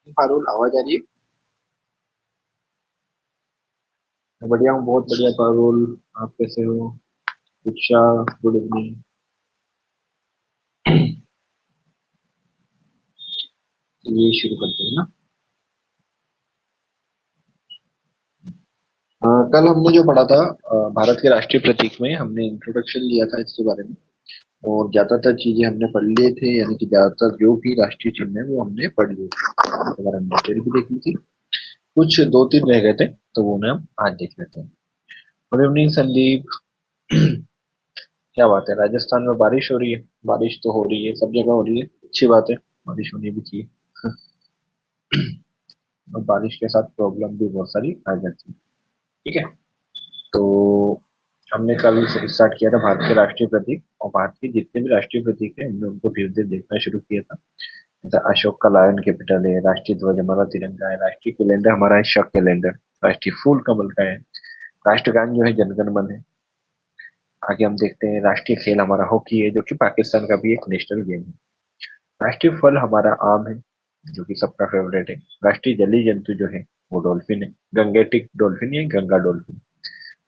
पारुल, आवाज आ रही है? मैं बढ़िया हूँ, बहुत बढ़िया पारुल। आप कैसे हो? शिक्षा, गुड इवनिंग। ये शुरू करते हैं ना। कल हमने जो पढ़ा था, भारत के राष्ट्रीय प्रतीक में हमने इंट्रोडक्शन लिया था इसके बारे में। और ज्यादातर चीजें हमने पढ़ लिए थे, यानी कि ज्यादातर जो भी राष्ट्रीय चिन्ह है वो हमने पढ़ लिए थे। इसके बारे में डिटेल भी देख ली थी। कुछ दो तीन रह गए थे, तो वो उन्हें हम आज देख लेते हैं। Good evening Sandeep. क्या बात है, राजस्थान में बारिश हो रही है? बारिश तो हो रही है, सब जगह हो रही है, अच्छी बात है। बारिश होनी भी चाहिए। और बारिश के साथ प्रॉब्लम भी बहुत सारी आ जाती है। ठीक है। तो हमने कल से स्टार्ट किया था भारत के राष्ट्रीय प्रतीक, और भारत के जितने भी राष्ट्रीय प्रतीक है हमने उनको धीरे धीरे देखना शुरू किया था। जैसे अशोक का लायन कैपिटल है, राष्ट्रीय ध्वज हमारा तिरंगा है, राष्ट्रीय कैलेंडर हमारा है शक कैलेंडर, राष्ट्रीय फूल कमल का है, राष्ट्रगान जो है जनगण मन है। आगे हम देखते हैं, राष्ट्रीय खेल हमारा हॉकी है, जो कि पाकिस्तान का भी एक नेशनल गेम है। राष्ट्रीय फल हमारा आम है, जो कि सबका फेवरेट है। राष्ट्रीय जलीय जंतु जो है वो डॉल्फिन है, गंगेटिक डॉल्फिन या गंगा डॉल्फिन।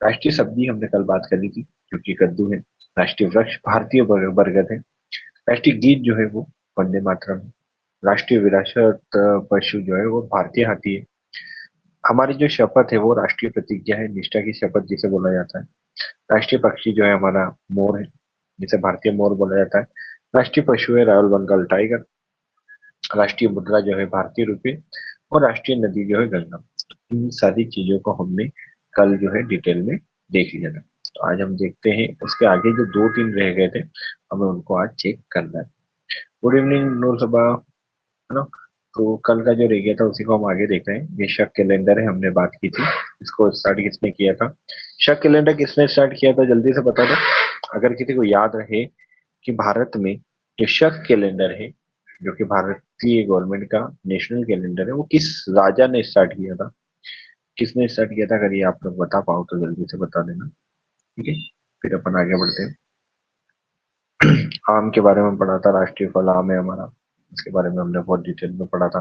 राष्ट्रीय सब्जी हमने कल बात करी थी, जो कि कद्दू है। राष्ट्रीय वृक्ष भारतीय बरगद है। राष्ट्रीय गीत जो है वो वंदे मातरम है। राष्ट्रीय विरासत पशु जो है वो भारतीय हाथी है। हमारी जो शपथ है वो राष्ट्रीय प्रतिज्ञा है, निष्ठा की शपथ जिसे बोला जाता है। राष्ट्रीय पक्षी जो है हमारा मोर है, जिसे भारतीय मोर बोला जाता है। राष्ट्रीय पशु है रॉयल बंगाल टाइगर। राष्ट्रीय मुद्रा जो है भारतीय रुपये। और राष्ट्रीय नदी जो है गंगा। इन सारी चीजों को हमने कल जो है डिटेल में देख लिया था। तो आज हम देखते हैं उसके आगे जो दो तीन रह गए थे, हमें उनको आज चेक करना है। गुड इवनिंग नूर सबा, है ना? तो कल का जो रह गया था उसी को हम आगे देख रहे हैं। ये शक कैलेंडर है, हमने बात की थी। इसको स्टार्ट किसने किया था? शक कैलेंडर किसने स्टार्ट किया था, जल्दी से बता दो। अगर किसी को याद रहे कि भारत में जो शक कैलेंडर है, जो कि भारतीय गवर्नमेंट का नेशनल कैलेंडर है, वो किस राजा ने स्टार्ट किया था? किसने स्टार्ट किया था? अगर ये आप लोग बता पाओ तो जल्दी से बता देना। ठीक है, फिर अपन आगे बढ़ते हैं। आम के बारे में पढ़ा था, राष्ट्रीय फल आम है हमारा। इसके बारे में हमने बहुत डिटेल में पढ़ा था।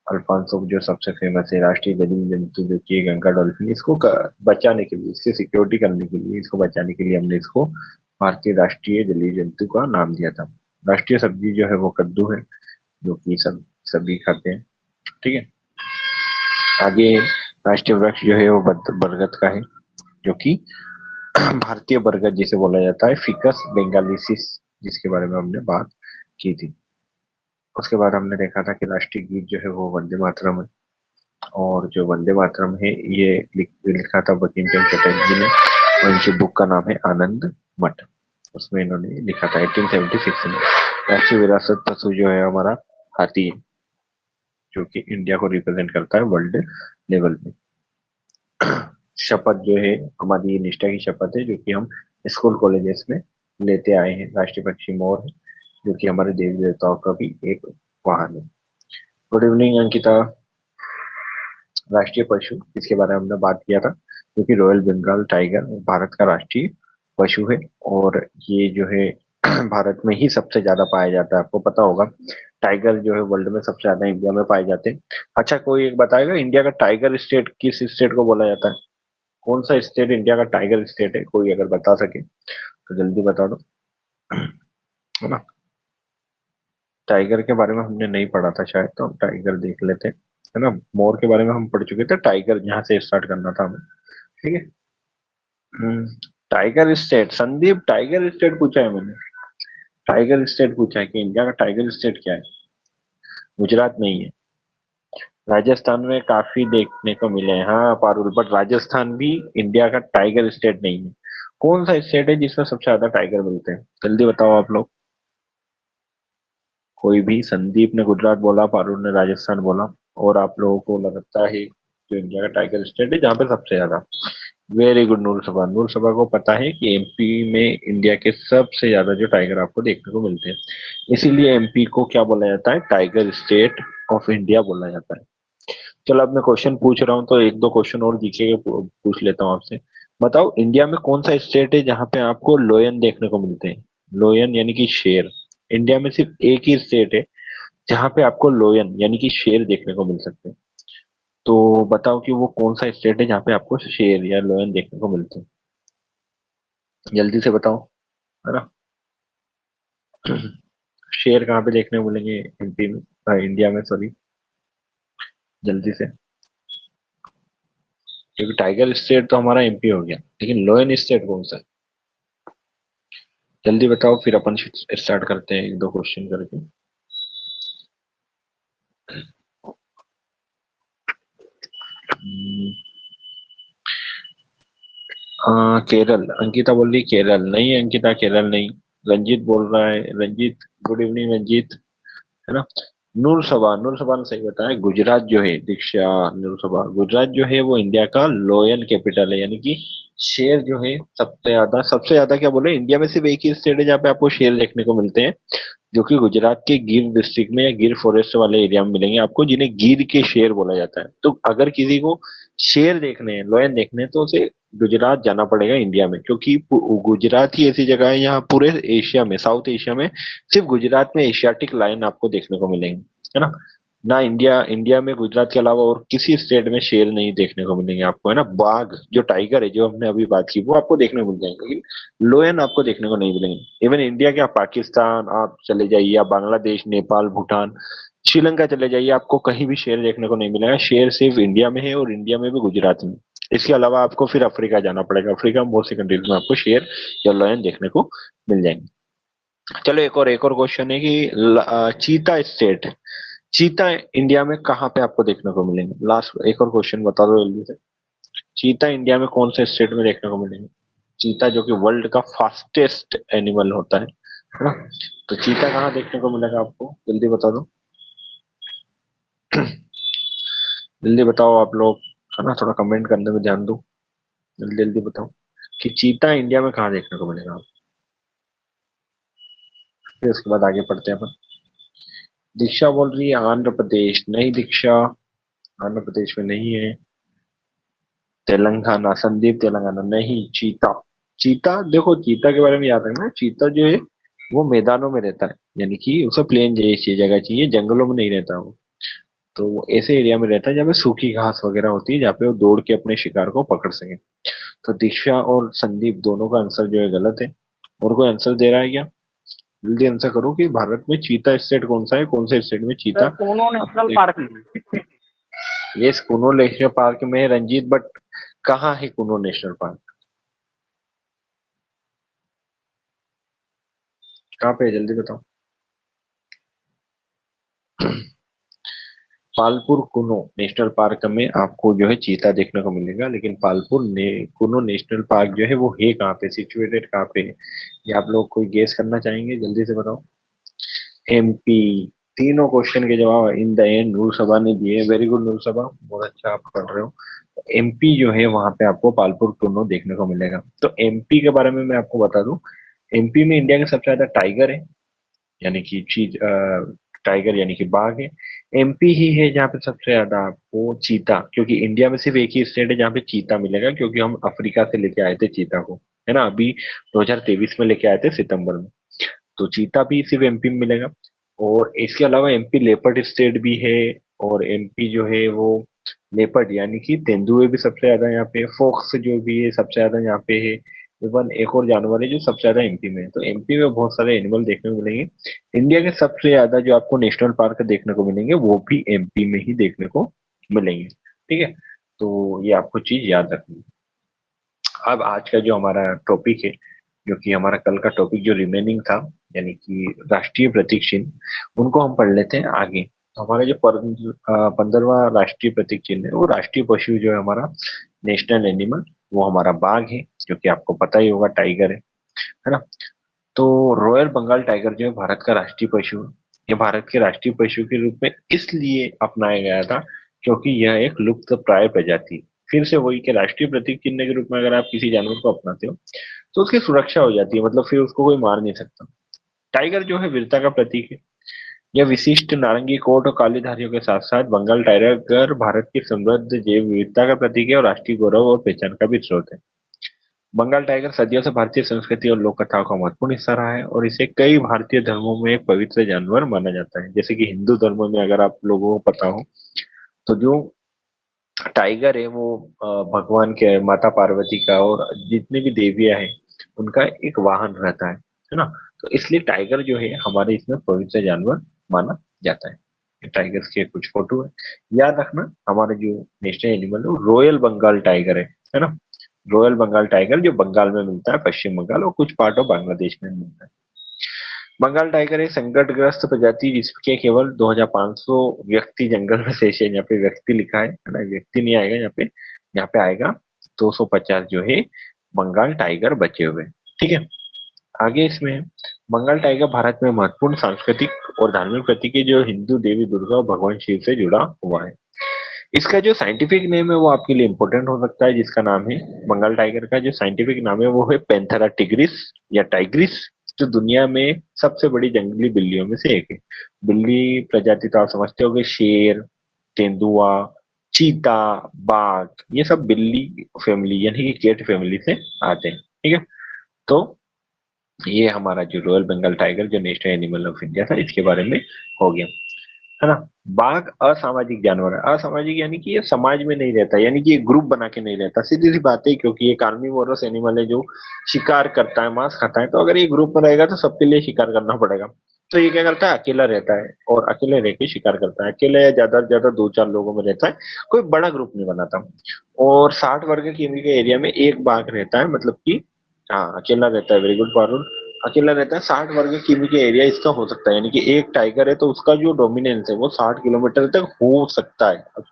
अल्फांसो जो सबसे फेमस है, राष्ट्रीय जलीय जंतु जो कि गंगा डॉल्फिन, इसको बचाने के लिए, इसकी सिक्योरिटी करने के लिए, इसको बचाने के लिए हमने इसको भारतीय राष्ट्रीय जलीय जंतु का नाम दिया था। राष्ट्रीय सब्जी जो है वो कद्दू है, जो कि सब सभी खाते हैं। ठीक है। आगे राष्ट्रीय वृक्ष जो है वो बरगद का है, जो कि भारतीय बरगद जिसे बोला जाता है, फिकस बेंगालिसिस, जिसके बारे में हमने बात की थी। उसके बाद हमने देखा था कि राष्ट्रीय गीत जो है वो वंदे मातरम है। और जो वंदे मातरम है, ये लिखा था बंकिम चंद्र चटर्जी ने, और इनकी बुक का नाम है आनंद मठ। उसमें इन्होंने लिखा था 1876 में। राष्ट्रीय विरासत पशु जो है हमारा हाथी है, जो कि इंडिया को रिप्रेजेंट करता है वर्ल्ड लेवल पे। शपथ जो है हमारी निष्ठा की शपथ है, जो कि हम स्कूल कॉलेजेस में लेते आए हैं। राष्ट्रीय पक्षी मोर है, जो कि हमारे देवी देवताओं का भी एक वाहन है। Good evening Ankita. राष्ट्रीय पशु, इसके बारे में हमने बात किया था, क्योंकि रॉयल बंगाल टाइगर भारत का राष्ट्रीय पशु है। और ये जो है भारत में ही सबसे ज्यादा पाया जाता है, आपको पता होगा। टाइगर जो है वर्ल्ड में सबसे ज्यादा इंडिया में पाए जाते हैं। अच्छा, कोई एक बताएगा इंडिया का टाइगर स्टेट किस स्टेट को बोला जाता है? कौन सा स्टेट इंडिया का टाइगर स्टेट है, कोई अगर बता सके तो जल्दी बता दो, है ना? टाइगर के बारे में हमने नहीं पढ़ा था शायद, तो हम टाइगर देख लेते हैं, है ना? मोर के बारे में हम पढ़ चुके थे, टाइगर यहाँ से स्टार्ट करना था हमें। ठीक है। Hmm, tiger state, Sandeep tiger state पूछा है मैंने। टाइगर स्टेट पूछा है कि इंडिया का टाइगर स्टेट क्या है। गुजरात नहीं है। राजस्थान में काफी देखने को मिले हैं, हाँ पारुल, बट राजस्थान भी इंडिया का टाइगर स्टेट नहीं है। कौन सा स्टेट है जिसमें सबसे ज्यादा टाइगर मिलते हैं, जल्दी बताओ आप लोग। कोई भी, संदीप ने गुजरात बोला, पारुल ने राजस्थान बोला। और आप लोगों को लगता है जो इंडिया का टाइगर स्टेट है जहाँ पे सबसे ज्यादा। वेरी गुड नूर सभा, नूर सभा को पता है कि एमपी में इंडिया के सबसे ज्यादा जो टाइगर आपको देखने को मिलते हैं। इसीलिए एमपी को क्या बोला जाता है, टाइगर स्टेट ऑफ इंडिया बोला जाता है। चलो अब मैं क्वेश्चन पूछ रहा हूँ, तो एक दो क्वेश्चन और जीके के पूछ लेता हूँ आपसे। बताओ इंडिया में कौन सा स्टेट है जहाँ पे आपको लोयन देखने को मिलते हैं? लोयन यानी कि शेर। इंडिया में सिर्फ एक ही स्टेट है जहाँ पे आपको लोयन यानी कि शेर देखने को मिल सकते हैं। तो बताओ कि वो कौन सा स्टेट है जहाँ पे आपको शेर या लोयन देखने को मिलते हैं, जल्दी से बताओ, है ना। शेर कहाँ पे देखने को मिलेंगे एमपी में, इंडिया में, सॉरी, जल्दी से। क्योंकि टाइगर स्टेट तो हमारा एमपी हो गया, लेकिन लोयन स्टेट कौन सा है, जल्दी बताओ, फिर अपन स्टार्ट करते हैं एक दो क्वेश्चन करके। हम्म, केरल, अंकिता बोल रही केरल नहीं है, अंकिता केरल नहीं। रंजीत बोल रहा है, रंजीत, गुड इवनिंग रंजीत, है ना। नूर सभा ने सही बताया, गुजरात जो है, दीक्षा, नूर सभा, गुजरात जो है वो इंडिया का लोयन कैपिटल है, यानी कि शेर जो है सबसे ज्यादा क्या बोले, इंडिया में सिर्फ एक ही स्टेट है जहाँ पे आपको शेर देखने को मिलते हैं, जो कि गुजरात के गिर डिस्ट्रिक्ट में या गिर फॉरेस्ट वाले एरिया में मिलेंगे आपको, जिन्हें गिर के शेर बोला जाता है। तो अगर किसी को शेर देखने हैं, लोयन देखने हैं, तो उसे गुजरात जाना पड़ेगा इंडिया में, क्योंकि गुजरात ही ऐसी जगह है यहाँ पूरे एशिया में, साउथ एशिया में सिर्फ गुजरात में एशियाटिक लायन आपको देखने को मिलेंगे, है ना। ना इंडिया इंडिया में गुजरात के अलावा और किसी स्टेट में शेर नहीं देखने को मिलेंगे आपको, है ना। बाघ जो टाइगर है, जो हमने अभी बात की, वो आपको देखने को मिल जाएंगे, लेकिन लोयन आपको देखने को नहीं मिलेंगे। इवन इंडिया के, आप पाकिस्तान आप चले जाइए, या बांग्लादेश, नेपाल, भूटान, श्रीलंका चले जाइए, आपको कहीं भी शेर देखने को नहीं मिलेगा। शेर सिर्फ इंडिया में है, और इंडिया में भी गुजरात में। इसके अलावा आपको फिर अफ्रीका जाना पड़ेगा, अफ्रीका में बहुत सी कंट्रीज में आपको शेर या लायन देखने को मिल जाएंगे। चलो एक और क्वेश्चन है कि चीता स्टेट, चीता इंडिया में कहाँ पे आपको देखने को मिलेंगे, लास्ट एक और क्वेश्चन बता दो जल्दी से। चीता इंडिया में कौन से स्टेट में देखने को मिलेंगे, चीता जो कि वर्ल्ड का फास्टेस्ट एनिमल होता है ना। तो चीता कहाँ देखने को मिलेगा आपको, जल्दी बता दो, जल्दी बताओ आप लोग, है ना, थोड़ा कमेंट करने में ध्यान दो, जल्दी जल्दी बताओ कि चीता इंडिया में कहाँ देखने को मिलेगा। फिर उसके बाद आगे पढ़ते हैं अपन। दीक्षा बोल रही है आंध्र प्रदेश, नहीं दीक्षा, आंध्र प्रदेश में नहीं है। तेलंगाना, संदीप तेलंगाना नहीं। चीता, चीता देखो, चीता के बारे में याद रखना, चीता जो है वो मैदानों में रहता है, यानी कि उसे प्लेन जैसी जगह चाहिए, जंगलों में नहीं रहता वो। तो वो ऐसे एरिया में रहता है जहाँ पे सूखी घास वगैरह होती है, जहाँ पे वो दौड़ के अपने शिकार को पकड़ सके। तो दीक्षा और संदीप दोनों का आंसर जो है गलत है। और कोई आंसर दे रहा है क्या, जल्दी आंसर करो कि भारत में चीता स्टेट कौन सा है, कौन से स्टेट में चीता। कूनो नेशनल पार्क में। ये कुनो नेशनल पार्क में है रंजीत, बट कहाँ है कुनो नेशनल पार्क, कहाँ पे है, जल्दी बताओ। पालपुर कुनो नेशनल पार्क में आपको जो है चीता देखने को मिलेगा, लेकिन कुनो नेशनल पार्क जो है वो है कहाँ पे, सिचुएटेड कहाँ पे है, ये आप लोग कोई गेस करना चाहेंगे, जल्दी से बताओ। एमपी। तीनों क्वेश्चन के जवाब इन द एंड नूर सभा ने दिए, वेरी गुड नूर सभा, बहुत अच्छा आप पढ़ रहे हो। एमपी जो है वहां पे आपको पालपुर कुनो देखने को मिलेगा। तो एमपी के बारे में मैं आपको बता दूं, एमपी में इंडिया के सबसे ज्यादा टाइगर है, यानी कि चीज टाइगर यानी कि बाघ है। एमपी ही है जहाँ पे सबसे ज्यादा आपको चीता, क्योंकि इंडिया में सिर्फ एक ही स्टेट है जहाँ पे चीता मिलेगा, क्योंकि हम अफ्रीका से लेके आए थे चीता को, है ना, अभी 2023 में लेके आए थे सितंबर में। तो चीता भी सिर्फ एमपी में मिलेगा। और इसके अलावा एमपी लेपर्ड स्टेट भी है, और एमपी जो है वो लेपर्ड यानी कि तेंदुए भी सबसे ज्यादा यहाँ पे, फोक्स जो भी है सबसे ज्यादा यहाँ पे है। इवन एक और जानवर है जो सबसे ज्यादा एमपी में है, तो एमपी में बहुत सारे एनिमल देखने को मिलेंगे। इंडिया के सबसे ज्यादा जो आपको नेशनल पार्क देखने को मिलेंगे वो भी एमपी में ही देखने को मिलेंगे, ठीक है। तो ये आपको चीज याद रखनी है। अब आज का जो हमारा टॉपिक है, जो कि हमारा कल का टॉपिक जो रिमेनिंग था, यानी कि राष्ट्रीय प्रतीक चिन्ह, उनको हम पढ़ लेते हैं आगे। तो हमारा जो 15वां राष्ट्रीय प्रतीक चिन्ह है, वो राष्ट्रीय पशु जो है हमारा, नेशनल एनिमल, वो हमारा बाघ है, जो कि आपको पता ही होगा टाइगर है ना। तो रॉयल बंगाल टाइगर जो है भारत का राष्ट्रीय पशु है। ये भारत के राष्ट्रीय पशु के रूप में इसलिए अपनाया गया था क्योंकि यह एक लुप्त प्राय प्रजाति है। फिर से वही कि राष्ट्रीय प्रतीक चिन्ह के रूप में अगर आप किसी जानवर को अपनाते हो तो उसकी सुरक्षा हो जाती है, मतलब फिर उसको कोई मार नहीं सकता। टाइगर जो है वीरता का प्रतीक है। यह विशिष्ट नारंगी कोट और काली धारियों के साथ साथ बंगाल टाइगर भारत की समृद्ध जैव विविधता का प्रतीक है, और राष्ट्रीय गौरव और पहचान का भी स्रोत है। बंगाल टाइगर सदियों से भारतीय संस्कृति और लोक कथाओं का महत्वपूर्ण हिस्सा रहा है और इसे कई भारतीय धर्मों में एक पवित्र जानवर माना जाता है। जैसे कि हिंदू धर्म में अगर आप लोगों को पता हो तो जो टाइगर है वो भगवान के माता पार्वती का और जितनी भी देवियां हैं उनका एक वाहन रहता है ना। तो इसलिए टाइगर जो है हमारे इसमें पवित्र जानवर माना जाता है। ये टाइगर्स के कुछ फोटो है। याद रखना हमारे जो नेशनल एनिमल है वो रॉयल बंगाल टाइगर है ना। रॉयल बंगाल टाइगर जो बंगाल में मिलता है, पश्चिम बंगाल और कुछ पार्ट ऑफ बांग्लादेश में मिलता है। बंगाल टाइगर एक संकटग्रस्त प्रजाति जिसके केवल 2500 व्यक्ति जंगल में शेष है। यहाँ पे व्यक्ति लिखा है ना, व्यक्ति नहीं आएगा यहाँ पे। यहाँ पे आएगा 250 जो है बंगाल टाइगर बचे हुए। ठीक है, आगे इसमें है, बंगाल टाइगर भारत में महत्वपूर्ण सांस्कृतिक और धार्मिक प्रतीक है जो हिंदू देवी दुर्गा और भगवान शिव से जुड़ा हुआ है। इसका जो साइंटिफिक नेम है वो आपके लिए इंपॉर्टेंट हो सकता है, जिसका नाम है, बंगाल टाइगर का जो साइंटिफिक नाम है वो है पैंथेरा टिग्रिस या टाइग्रिस, जो दुनिया में सबसे बड़ी जंगली बिल्लियों में से एक है। बिल्ली प्रजाति तो आप समझते होंगे, शेर, तेंदुआ, चीता, बाघ, ये सब बिल्ली फैमिली यानी कि केट फैमिली से आते हैं। ठीक है, तो ये हमारा जो रॉयल बंगाल टाइगर जो नेशनल एनिमल ऑफ इंडिया था इसके बारे में हो गया, है ना। बाघ असामाजिक जानवर है। असामाजिक यानी कि ये समाज में नहीं रहता, यानी कि ये ग्रुप बना के नहीं रहता, सीधी सी बात है, क्योंकि ये कार्निवोरस एनिमल है जो शिकार करता है, मांस खाता है। तो अगर ये ग्रुप में रहेगा तो सबके लिए शिकार करना पड़ेगा। तो ये क्या करता है, अकेला रहता है और अकेले रह के शिकार करता है। अकेले या ज्यादा से ज्यादा 2-4 लोगों में रहता है, कोई बड़ा ग्रुप नहीं बनाता। और 60 वर्ग किमी के एरिया में एक बाघ रहता है, मतलब कि हाँ अकेला रहता है। वेरी गुड पारुल, अकेला रहता है। 60 वर्ग किमी के एरिया इसका हो सकता है, यानी कि एक टाइगर है तो उसका जो डोमिनेंस है वो 60 किलोमीटर तक हो सकता है। अब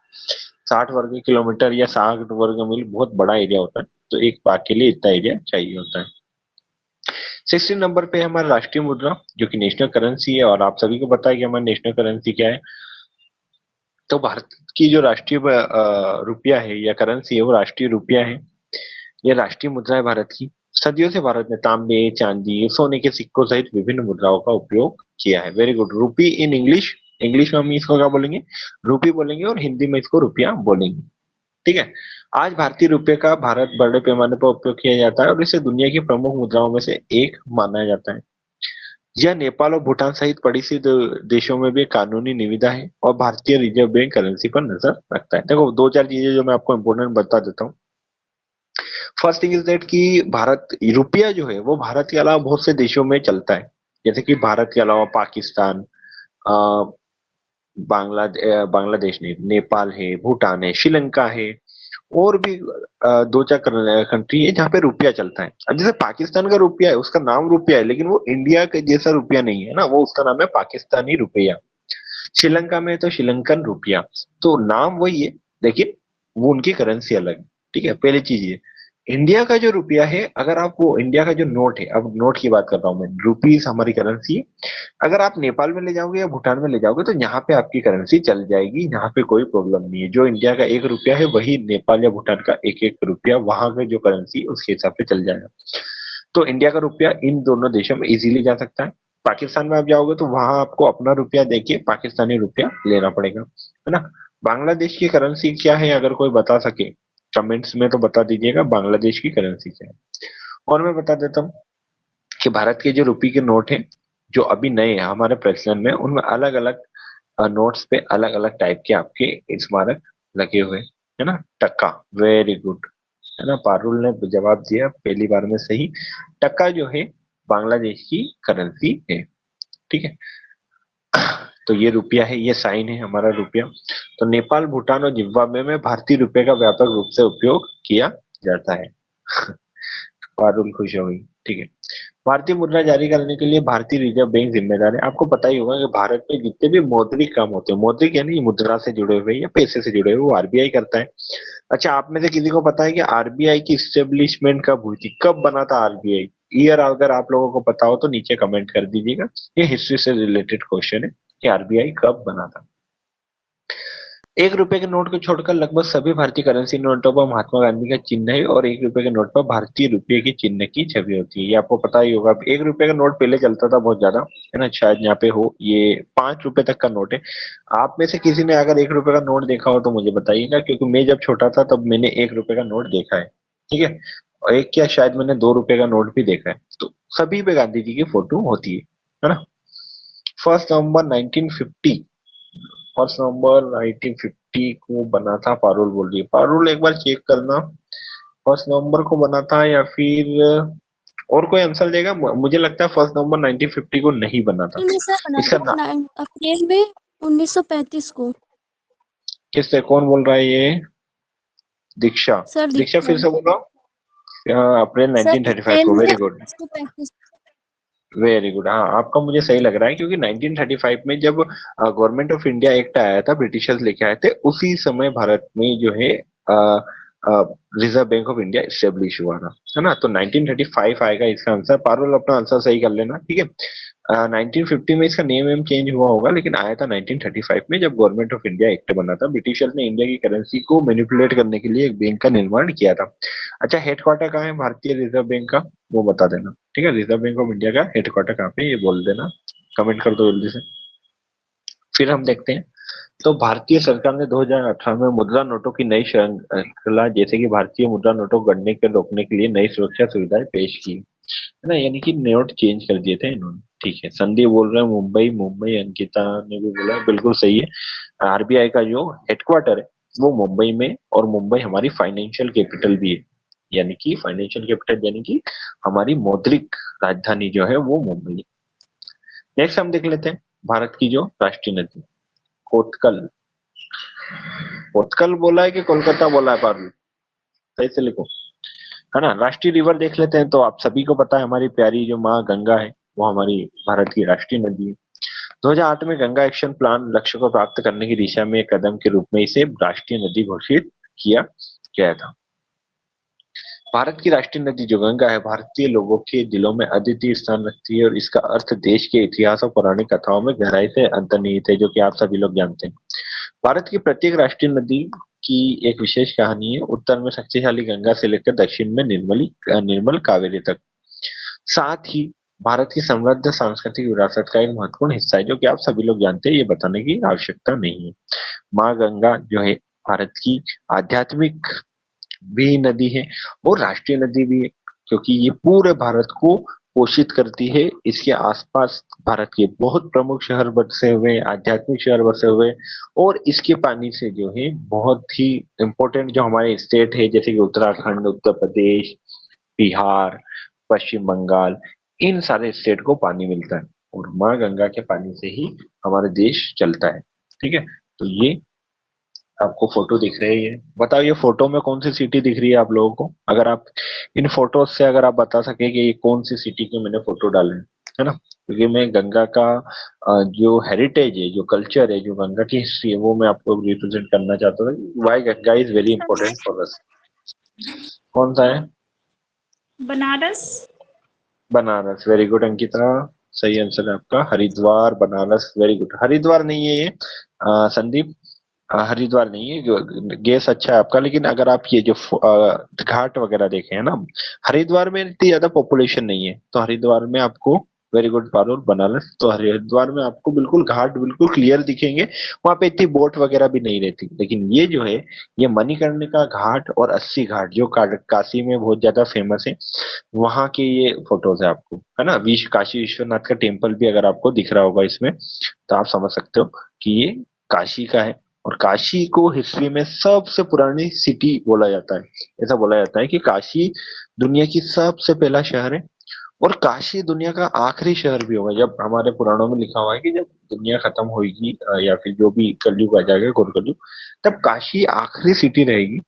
60 वर्ग किलोमीटर या 60 वर्ग मील बहुत बड़ा एरिया होता है, तो एक बाघ के लिए इतना एरिया चाहिए होता है। 16 नंबर पे हमारा राष्ट्रीय मुद्रा जो कि नेशनल करेंसी है, और आप सभी को पता है कि हमारी नेशनल करेंसी क्या है। तो भारत की जो राष्ट्रीय रुपया है या करेंसी है वो राष्ट्रीय रुपया है। यह राष्ट्रीय मुद्रा है भारत की। सदियों से भारत ने तांबे, चांदी, सोने के सिक्कों सहित विभिन्न मुद्राओं का उपयोग किया है। वेरी गुड, रूपी इन इंग्लिश। इंग्लिश में हम इसको क्या बोलेंगे, रूपी बोलेंगे, और हिंदी में इसको रुपया बोलेंगे। ठीक है, आज भारतीय रुपये का भारत बड़े पैमाने पर उपयोग किया जाता है और इसे दुनिया की प्रमुख मुद्राओं में से एक माना जाता है। यह नेपाल और भूटान सहित पड़ोसी देशों में भी एक कानूनी निविदा है और भारतीय रिजर्व बैंक करेंसी पर नजर रखता है। देखो 2-4 चीजें जो मैं आपको इंपोर्टेंट बता देता हूँ। फर्स्ट थिंग इज दैट कि भारत रुपया जो है वो भारत के अलावा बहुत से देशों में चलता है। जैसे कि भारत के अलावा पाकिस्तान, बांग्लादेश नहीं, नेपाल है, भूटान है, श्रीलंका है, और भी 2-4 कंट्री है जहाँ पे रुपया चलता है। अब जैसे पाकिस्तान का रुपया है, उसका नाम रुपया है, लेकिन वो इंडिया के जैसा रुपया नहीं है ना, वो उसका नाम है पाकिस्तानी रुपया। श्रीलंका में तो श्रीलंकन रुपया, तो नाम वही है, लेकिन वो उनकी करेंसी अलग है। ठीक है, पहली चीज ये। इंडिया का जो रुपया है, अगर आप वो इंडिया का जो नोट है, अब नोट की बात कर रहा हूं मैं, रुपीस हमारी करेंसी है। अगर आप नेपाल में ले जाओगे या भूटान में ले जाओगे तो यहाँ पे आपकी करेंसी चल जाएगी, यहाँ पे कोई प्रॉब्लम नहीं है। जो इंडिया का 1 रुपया है वही नेपाल या भूटान का 1-1 रुपया, वहां का जो करेंसी उसके हिसाब से चल जाएगा। तो इंडिया का रुपया इन दोनों देशों में इजीली जा सकता है। पाकिस्तान में आप जाओगे तो वहां आपको अपना रुपया देके पाकिस्तानी रुपया लेना पड़ेगा, है ना। बांग्लादेश की करेंसी क्या है, अगर कोई बता सके कमेंट्स में तो बता दीजिएगा, बांग्लादेश की करेंसी क्या है। और मैं बता देता हूँ कि भारत के जो रुपये के नोट है जो अभी नए हैं हमारे प्रचलन में, उनमें अलग अलग नोट्स पे अलग अलग टाइप के आपके स्मारक लगे हुए है ना। टक्का, वेरी गुड, है ना, पारुल ने जवाब दिया पहली बार में सही। टक्का जो है बांग्लादेश की करेंसी है। ठीक है, तो ये रुपया है, ये साइन है हमारा रुपया। तो नेपाल, भूटान और जिम्बाब्वे में भारतीय रुपये का व्यापक रूप से उपयोग किया जाता है। पारुल खुश हो गई। ठीक है, भारतीय मुद्रा जारी करने के लिए भारतीय रिजर्व बैंक जिम्मेदार है। आपको पता ही होगा कि भारत में जितने भी मौद्रिक काम होते हैं, मौद्रिक यानी मुद्रा से जुड़े हुए या पैसे से जुड़े हुए, वो आरबीआई करता है। अच्छा, आप में से किसी को पता है कि आरबीआई की स्टेब्लिशमेंट कब हुई थी, कब बना था आरबीआई? ईयर अगर आप लोगों को पता हो तो नीचे कमेंट कर दीजिएगा। ये हिस्ट्री से रिलेटेड क्वेश्चन है कि आरबीआई कब बना था। 1 रुपए के नोट को छोड़कर लगभग सभी भारतीय करेंसी नोटों पर महात्मा गांधी का चिन्ह है और 1 रुपए के नोट पर भारतीय रुपये की चिन्ह की छवि होती है। ये आपको पता ही होगा। 1 रुपए का नोट पहले चलता था बहुत ज्यादा, है ना, शायद यहाँ पे हो, ये 5 रुपए तक का नोट है। आप में से किसी ने अगर 1 रुपए का नोट देखा हो तो मुझे बताइएगा, क्योंकि मैं जब छोटा था तब मैंने 1 रुपए का नोट देखा है। ठीक है, और एक क्या शायद मैंने 2 रुपए का नोट भी देखा है, तो सभी पे गांधी जी की फोटो होती है ना। 1 नवंबर 1950, 1 नवंबर 1950 को बना था, पारुल बोल रही है। पारुल एक बार चेक करना, 1 नवंबर को बना था या फिर और कोई आंसर देगा। मुझे लगता है 1 नवंबर 1950 को नहीं बना था। में सर बना इसका था अप्रैल में 1935 को। किससे, कौन बोल रहा है ये? दीक्षा। सर दीक्षा दीक्षा। फिर से बोलो। अप्रैल सर 1935 अप्रैल को, में वेरी गुड। 1935। वेरी गुड, हाँ आपका मुझे सही लग रहा है, क्योंकि 1935 में जब गवर्नमेंट ऑफ इंडिया एक्ट आया था, ब्रिटिशर्स लेके आए थे, उसी समय भारत में जो है reserve bank of India establish हुआ था, है ना। तो 1935 आएगा इसका आंसर। पारुल अपना आंसर सही कर लेना, ठीक है। 1950 में इसका नेम वेम चेंज हुआ होगा, लेकिन आया था 1935 में, जब गवर्नमेंट ऑफ इंडिया एक्ट बना था। ब्रिटिशर्स ने इंडिया की करेंसी को मैनिपुलेट करने के लिए एक बैंक का निर्माण किया था। अच्छा, हेडक्वार्टर कहाँ है भारतीय रिजर्व बैंक का, वो बता देना, ठीक है। रिजर्व बैंक ऑफ इंडिया का हेडक्वार्टर कहाँ पे, ये बोल देना, कमेंट कर दो जल्दी से। फिर हम देखते हैं, तो भारतीय सरकार ने 2018 में मुद्रा नोटों की नई श्रृंखला, जैसे कि भारतीय मुद्रा नोटों को गढ़ने के रोकने के लिए नई सुरक्षा सुविधाएं पेश की, है ना। यानी कि नोट चेंज कर दिए थे इन्होंने, ठीक है। संदीप बोल रहे हैं मुंबई, मुंबई अंकिता ने भी बोला, बिल्कुल सही है। आरबीआई का जो हेडक्वार्टर है वो मुंबई में, और मुंबई हमारी फाइनेंशियल कैपिटल भी है। यानी कि फाइनेंशियल कैपिटल यानी कि हमारी मौद्रिक राजधानी जो है वो मुंबई है। नेक्स्ट हम देख लेते हैं भारत की जो राष्ट्रीय नदी, कोतकल। कोतकल बोला है कि कोलकाता बोला है पारुल, सही से लिखो, है ना। राष्ट्रीय रिवर देख लेते हैं, तो आप सभी को पता है हमारी प्यारी जो माँ गंगा है वो हमारी भारत की राष्ट्रीय नदी है। 2008 में गंगा एक्शन प्लान लक्ष्य को प्राप्त करने की दिशा में एक कदम के रूप में इसे राष्ट्रीय नदी घोषित किया गया था। भारत की राष्ट्रीय नदी जो गंगा है, भारतीय लोगों के दिलों में अद्वितीय स्थान रखती है, और इसका अर्थ देश के इतिहास और पौराणिक कथाओं में गहराई से अंतर्निहित है, जो कि आप सभी लोग जानते हैं। भारत की प्रत्येक राष्ट्रीय नदी की एक विशेष कहानी है। उत्तर में शक्तिशाली गंगा से लेकर दक्षिण में निर्मल कावेरी तक। साथ ही भारत की समृद्ध सांस्कृतिक विरासत का एक महत्वपूर्ण हिस्सा है, जो कि आप सभी लोग जानते हैं, ये बताने की आवश्यकता नहीं है। माँ गंगा जो है भारत की आध्यात्मिक भी नदी है और राष्ट्रीय नदी भी है, क्योंकि ये पूरे भारत को पोषित करती है। इसके आसपास भारत के बहुत प्रमुख शहर बसे हुए, आध्यात्मिक शहर बसे हुए, और इसके पानी से जो है बहुत ही इम्पोर्टेंट जो हमारे स्टेट है, जैसे कि उत्तराखंड, उत्तर प्रदेश, बिहार, पश्चिम बंगाल, इन सारे स्टेट को पानी मिलता है, और माँ गंगा के पानी से ही हमारा देश चलता है, ठीक है। तो ये आपको फोटो दिख रही है, बताओ ये फोटो में कौन सी सिटी दिख रही है आप लोगों को? अगर आप इन फोटोज से अगर आप बता सके कि ये कौन सी सिटी के मैंने फोटो डाले हैं, है ना। क्योंकि मैं गंगा का जो हेरिटेज है, जो कल्चर है, जो गंगा की हिस्ट्री है, वो मैं आपको रिप्रेजेंट करना चाहता था। Why Ganga is very important for us. कौन सा है? बनारस। बनारस, वेरी गुड अंकिता, सही आंसर है आपका। Haridwar, Banaras, very good. हरिद्वार नहीं है ये, संदीप, हरिद्वार नहीं है। गेस अच्छा है आपका, लेकिन अगर आप ये जो घाट वगैरह देखे हैं ना, हरिद्वार में इतनी ज्यादा पॉपुलेशन नहीं है, तो हरिद्वार में आपको, वेरी गुड पारुल, बनारस, तो हरिद्वार में आपको बिल्कुल घाट बिल्कुल क्लियर दिखेंगे। वहां पे इतनी बोट वगैरह भी नहीं रहती। लेकिन ये जो है, ये मणिकर्णिका घाट और 80 घाट जो काशी में बहुत ज्यादा फेमस है, वहां के ये फोटोज है आपको, है ना। काशी विश्वनाथ का टेम्पल भी अगर आपको दिख रहा होगा इसमें, तो आप समझ सकते हो कि ये काशी का है। और काशी को हिस्ट्री में सबसे पुरानी सिटी बोला जाता है। ऐसा बोला जाता है कि काशी दुनिया की सबसे पहला शहर है, और काशी दुनिया का आखिरी शहर भी होगा। जब हमारे पुराणों में लिखा हुआ है कि जब दुनिया खत्म होगी, या फिर जो भी कलयुग आ जाएगा, घोर कलयुग, तब काशी आखिरी सिटी रहेगी।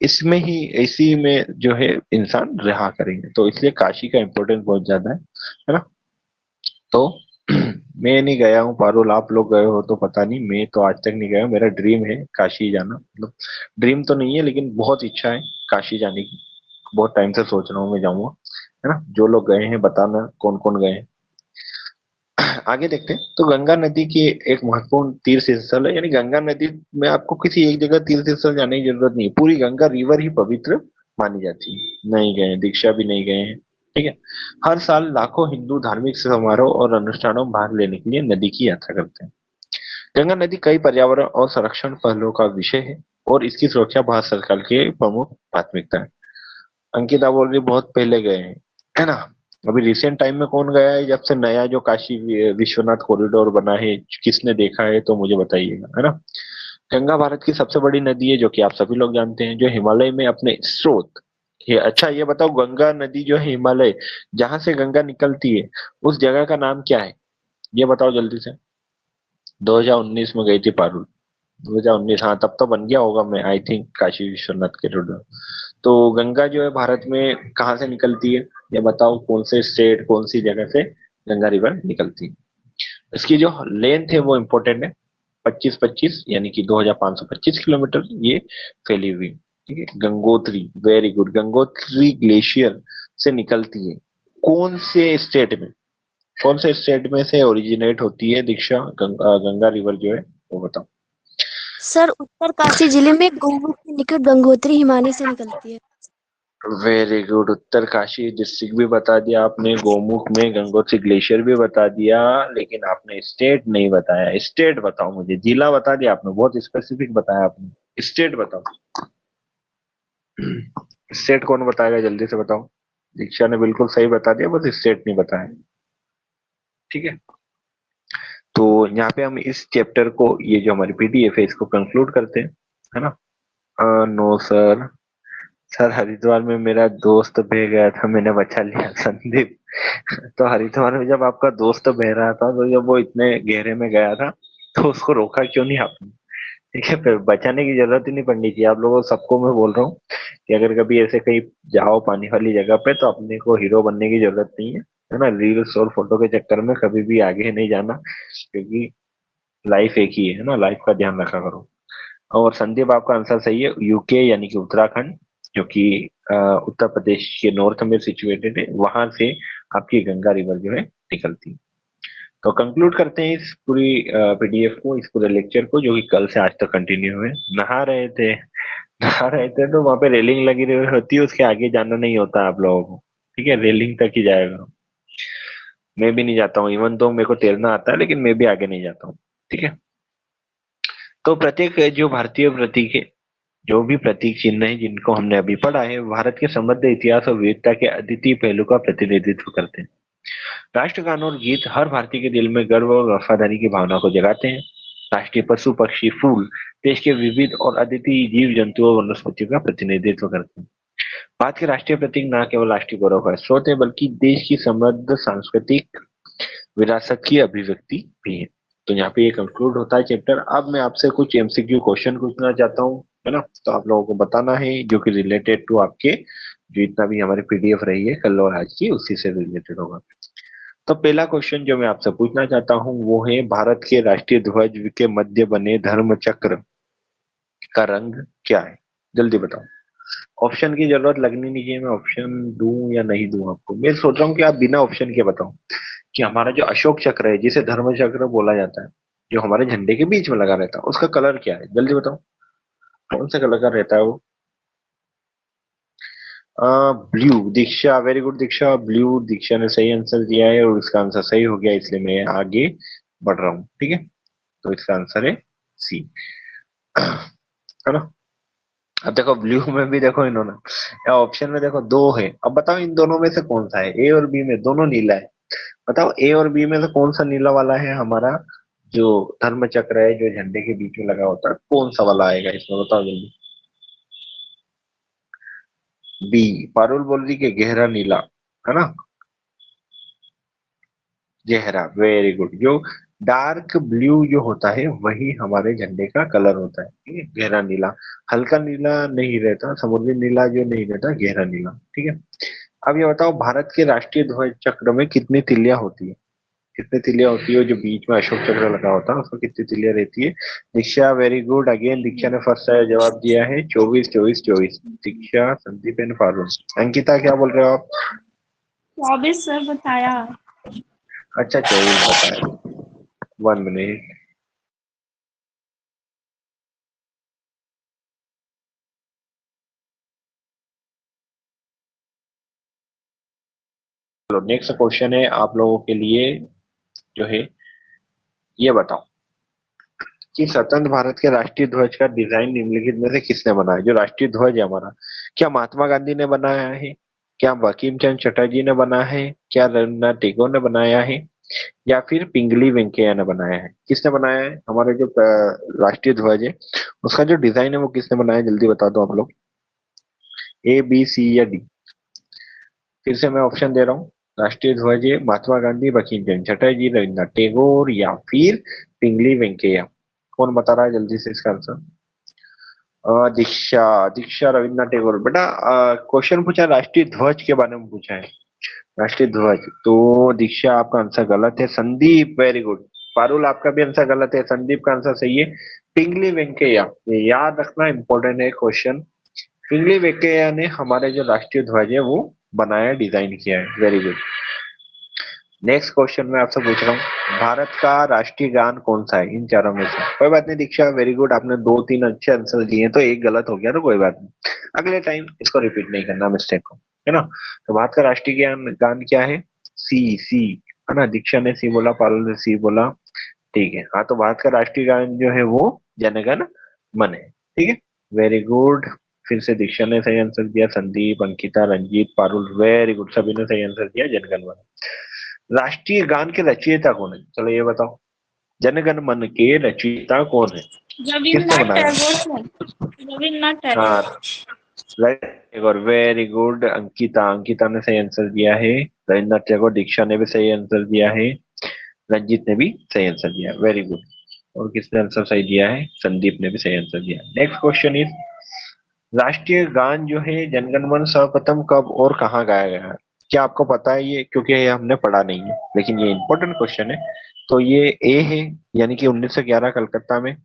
इसमें ही, इसी में जो है इंसान रहा करेंगे, तो इसलिए काशी का इम्पोर्टेंस बहुत ज्यादा है ना। तो मैं नहीं गया हूँ पारुल, आप लोग गए हो तो पता नहीं, मैं तो आज तक नहीं गया हूँ। मेरा ड्रीम है काशी जाना, मतलब ड्रीम तो नहीं है लेकिन बहुत इच्छा है काशी जाने की। बहुत टाइम से सोच रहा हूँ मैं जाऊंगा, है ना। जो लोग गए हैं बताना कौन कौन गए हैं। आगे देखते हैं, तो गंगा नदी की एक महत्वपूर्ण तीर्थ स्थल है, यानी गंगा नदी में आपको किसी एक जगह तीर्थ स्थल जाने की जरूरत नहीं है, पूरी गंगा रिवर ही पवित्र मानी जाती है। नहीं गए, दीक्षा भी नहीं गए हैं, ठीक है। हर साल लाखों हिंदू धार्मिक समारोह और अनुष्ठानों में भाग लेने के लिए नदी की यात्रा करते हैं। गंगा नदी कई पर्यावरण और संरक्षण पहलुओं का विषय है, और इसकी सुरक्षा भारत सरकार की प्रमुख प्राथमिकता है। अंकिता बोल रही बहुत पहले गए हैं, है ना। अभी रिसेंट टाइम में कौन गया है, जब से नया जो काशी विश्वनाथ कॉरिडोर बना है, किसने देखा है तो मुझे बताइएगा, है ना। गंगा भारत की सबसे बड़ी नदी है, जो कि आप सभी लोग जानते हैं, जो हिमालय में अपने स्रोत ये, अच्छा ये बताओ, गंगा नदी जो है हिमालय, जहां से गंगा निकलती है, उस जगह का नाम क्या है, ये बताओ जल्दी से। 2019 में गई थी पारुल। 2019, हाँ तब तो बन गया होगा, मैं आई थिंक काशी विश्वनाथ के रोड। तो गंगा जो है भारत में कहाँ से निकलती है, ये बताओ, कौन से स्टेट, कौन सी जगह से गंगा रिवर निकलती है। इसकी जो लेंथ है वो इम्पोर्टेंट है, 25-25 यानी कि 2525 किलोमीटर ये फैली हुई, ठीक है। Gangotri, very good, Gangotri glacier से निकलती है, कौन से स्टेट में, कौन से स्टेट में से ओरिजिनेट होती है दीक्षा, गंगा रिवर जो है वो बताओ। सर उत्तरकाशी जिले में गोमुख के निकट गंगोत्री हिमानी से निकलती है। वेरी गुड, उत्तरकाशी डिस्ट्रिक्ट भी बता दिया आपने, गोमुख में गंगोत्री ग्लेशियर भी बता दिया, लेकिन आपने स्टेट नहीं बताया। स्टेट बताओ मुझे, जिला बता दिया आपने, बहुत स्पेसिफिक बताया आपने, स्टेट बताओ। स्टेट कौन बताएगा, जल्दी से बताओ। दीक्षा ने बिल्कुल सही बता दिया, बस स्टेट नहीं बताया, ठीक है। तो यहाँ पे हम इस चैप्टर को, ये जो हमारी पीडीएफ है, इसको कंक्लूड करते हैं, है ना। नो सर, सर हरिद्वार में मेरा दोस्त बह गया था, मैंने बचा लिया, संदीप। तो हरिद्वार में जब आपका दोस्त बह रहा था, तो जब वो इतने गहरे में गया था, तो उसको रोका क्यों नहीं आपने, ठीक है। फिर बचाने की जरूरत ही नहीं पड़नी चाहिए। आप लोगों सबको मैं बोल रहा हूँ कि अगर कभी ऐसे कहीं जाओ पानी वाली जगह पे, तो अपने को हीरो बनने की जरूरत नहीं है ना। रील्स और फोटो के चक्कर में कभी भी आगे नहीं जाना, क्योंकि लाइफ एक ही है ना, लाइफ का ध्यान रखा करो। और संदीप आपका आंसर सही है, यूके यानी कि उत्तराखंड, जो कि उत्तर प्रदेश के नॉर्थ में सिचुएटेड है, वहां से आपकी गंगा रिवर जो है निकलती है। तो कंक्लूड करते हैं इस पूरी पीडीएफ को, इस पूरे लेक्चर को, जो कि कल से आज तक कंटिन्यू है। नहा रहे थे, नहा रहे थे तो वहां पे रेलिंग लगी रही होती है, उसके आगे जाना नहीं होता आप लोगों को, ठीक है, रेलिंग तक ही जाएगा। मैं भी नहीं जाता हूँ, इवन तो मेरे को तैरना आता है, लेकिन मैं भी आगे नहीं जाता हूँ, ठीक है। तो प्रत्येक जो भारतीय प्रतीक है, जो भी प्रतीक चिन्ह है जिनको हमने अभी पढ़ा है, भारत के समृद्ध इतिहास और वीरता के अद्वितीय पहलू का प्रतिनिधित्व करते हैं। राष्ट्रगान और गीत हर भारतीय के दिल में गर्व और वफादारी की भावना को जगाते हैं। राष्ट्रीय पशु पक्षी फूल देश के विविध और अद्वितीय जीव जंतुओं और वनस्पतियों का प्रतिनिधित्व करते हैं। भारत के राष्ट्रीय प्रतीक न केवल राष्ट्रीय गौरव का स्रोत है, बल्कि देश की समृद्ध सांस्कृतिक विरासत की अभिव्यक्ति भी है। तो यहाँ पे ये कंक्लूड होता है चैप्टर। अब मैं आपसे कुछ एमसीक्यू क्वेश्चन पूछना चाहता हूँ, है ना। तो आप लोगों को बताना है, जो कि रिलेटेड टू आपके जो इतना भी हमारी पीडीएफ रही है कल और आज की, उसी से रिलेटेड होगा। तो पहला क्वेश्चन जो मैं आपसे पूछना चाहता हूँ वो है, भारत के राष्ट्रीय ध्वज के मध्य बने धर्म चक्र का रंग क्या है, जल्दी बताओ। ऑप्शन की जरूरत लगनी नहीं चाहिए, मैं ऑप्शन दूं या नहीं दूं आपको, मैं सोच रहा हूँ कि आप बिना ऑप्शन के बताओ कि हमारा जो अशोक चक्र है, जिसे धर्म चक्र बोला जाता है, जो हमारे झंडे के बीच में लगा रहता है, उसका कलर क्या है, जल्दी बताओ, कौन सा कलर का रहता है वो। ब्लू, दीक्षा, वेरी गुड दीक्षा, ब्लू, दीक्षा ने सही आंसर दिया है, और इसका आंसर सही हो गया, इसलिए मैं आगे बढ़ रहा हूँ, ठीक है। तो इसका आंसर है सी, है ना। अब देखो ब्लू में भी देखो इन्होंने, या ऑप्शन में देखो दो है, अब बताओ इन दोनों में से कौन सा है, ए और बी में दोनों नीला है। बताओ ए और बी में से कौन सा नीला वाला है हमारा, जो धर्म चक्र है जो झंडे के बीच में लगा होता है, कौन सा वाला आएगा इसमें, बताओ जल्दी। बी, पारुल बोल रही कि गहरा नीला, है ना, गहरा, वेरी गुड। जो डार्क ब्लू जो होता है वही हमारे झंडे का कलर होता है, ठीक है, गहरा नीला। हल्का नीला नहीं रहता, समुद्री नीला जो नहीं रहता, गहरा नीला, ठीक है। अब ये बताओ, भारत के राष्ट्रीय ध्वज चक्र में कितनी तिलियां होती है, कितनी तिलियां होती है, जो बीच में अशोक चक्र लगा होता है उसमें कितनी तिलियां रहती है। दीक्षा, वेरी गुड, अगेन दीक्षा ने फर्स्ट जवाब दिया है, 24 24 24। दीक्षा, संदीप एंड फारूक। अंकिता क्या बोल रहे हो आप। 24 सर बताया। अच्छा 24 बताया, 1 मिनट। चलो नेक्स्ट क्वेश्चन है आप लोगों के लिए, जो है ये बताओ कि स्वतंत्र भारत के राष्ट्रीय ध्वज का डिजाइन निम्नलिखित में से किसने बनाया? जो राष्ट्रीय ध्वज है हमारा, क्या महात्मा गांधी ने बनाया है, क्या बंकिम चंद्र चटर्जी ने बनाया है, क्या रविन्द्रनाथ टैगोर ने बनाया है, या फिर पिंगली वेंकैया ने बनाया है? किसने बनाया है हमारे जो राष्ट्रीय ध्वज है उसका जो डिजाइन है वो किसने बनाया? जल्दी बता दो आप लोग, ए बी सी या डी। फिर से मैं ऑप्शन दे रहा हूँ, राष्ट्रीय ध्वज है महात्मा गांधी, बंकिम चंद्र चटर्जी, रविन्द्रनाथ टैगोर या फिर पिंगली वेंकैया। कौन बता रहा है जल्दी से इसका आंसर? दीक्षा, दीक्षा रविन्द्रनाथ टैगोर। बेटा क्वेश्चन पूछा राष्ट्रीय ध्वज के बारे में पूछा है, राष्ट्रीय ध्वज, तो दीक्षा आपका आंसर गलत है। Sandeep, very good. पारुल आपका भी आंसर गलत है, संदीप का आंसर सही है पिंगली वेंकैया। ये याद रखना, इंपॉर्टेंट है क्वेश्चन। पिंगली वेंकैया ने हमारे जो राष्ट्रीय ध्वज है वो बनाया, डिजाइन किया है। Very good. नेक्स्ट क्वेश्चन मैं आपसे पूछ रहा हूँ, भारत का राष्ट्रीय गान कौन सा है इन चारों में से? कोई बात नहीं दीक्षा, वेरी गुड, आपने 2-3 अच्छे आंसर दिए तो एक गलत हो गया, तो कोई बात नहीं, अगले टाइम इसको रिपीट नहीं करना मिस्टेक को, है ना। तो भारत का राष्ट्रीय गान क्या है? सी, सी, है ना। दीक्षा ने सी बोला, पारुल ने सी बोला, ठीक है। हाँ, तो भारत का राष्ट्रीय गान जो है वो जन गण मन है, ठीक है। Very good. फिर से दीक्षा ने सही आंसर दिया, संदीप, अंकिता, रंजीत, पारुल, वेरी गुड, सभी ने सही आंसर दिया, जन गण मन। राष्ट्रीय गान के रचयिता कौन है? चलो ये बताओ, जनगण मन के रचयिता कौन है? किसने रविन्द्रनाथ बनाया? टैगोर सर, रविन्द्रनाथ हाँ, टैगोर। Tagore, very good. अंकिता, अंकिता ने सही आंसर दिया है। रविन्द्रनाथ टैगोर। दीक्षा ने भी सही आंसर दिया है। रंजीत ने भी सही आंसर दिया, वेरी गुड। और किसने आंसर सही दिया है? संदीप ने भी सही आंसर दिया। नेक्स्ट क्वेश्चन इज, राष्ट्रीय गान जो है जनगण मन सर्वप्रथम कब और कहाँ गाया गया है? क्या आपको पता है ये? क्योंकि ये हमने पढ़ा नहीं है, लेकिन ये इंपॉर्टेंट क्वेश्चन है। तो ये ए है, यानी कि 1911 कलकत्ता में।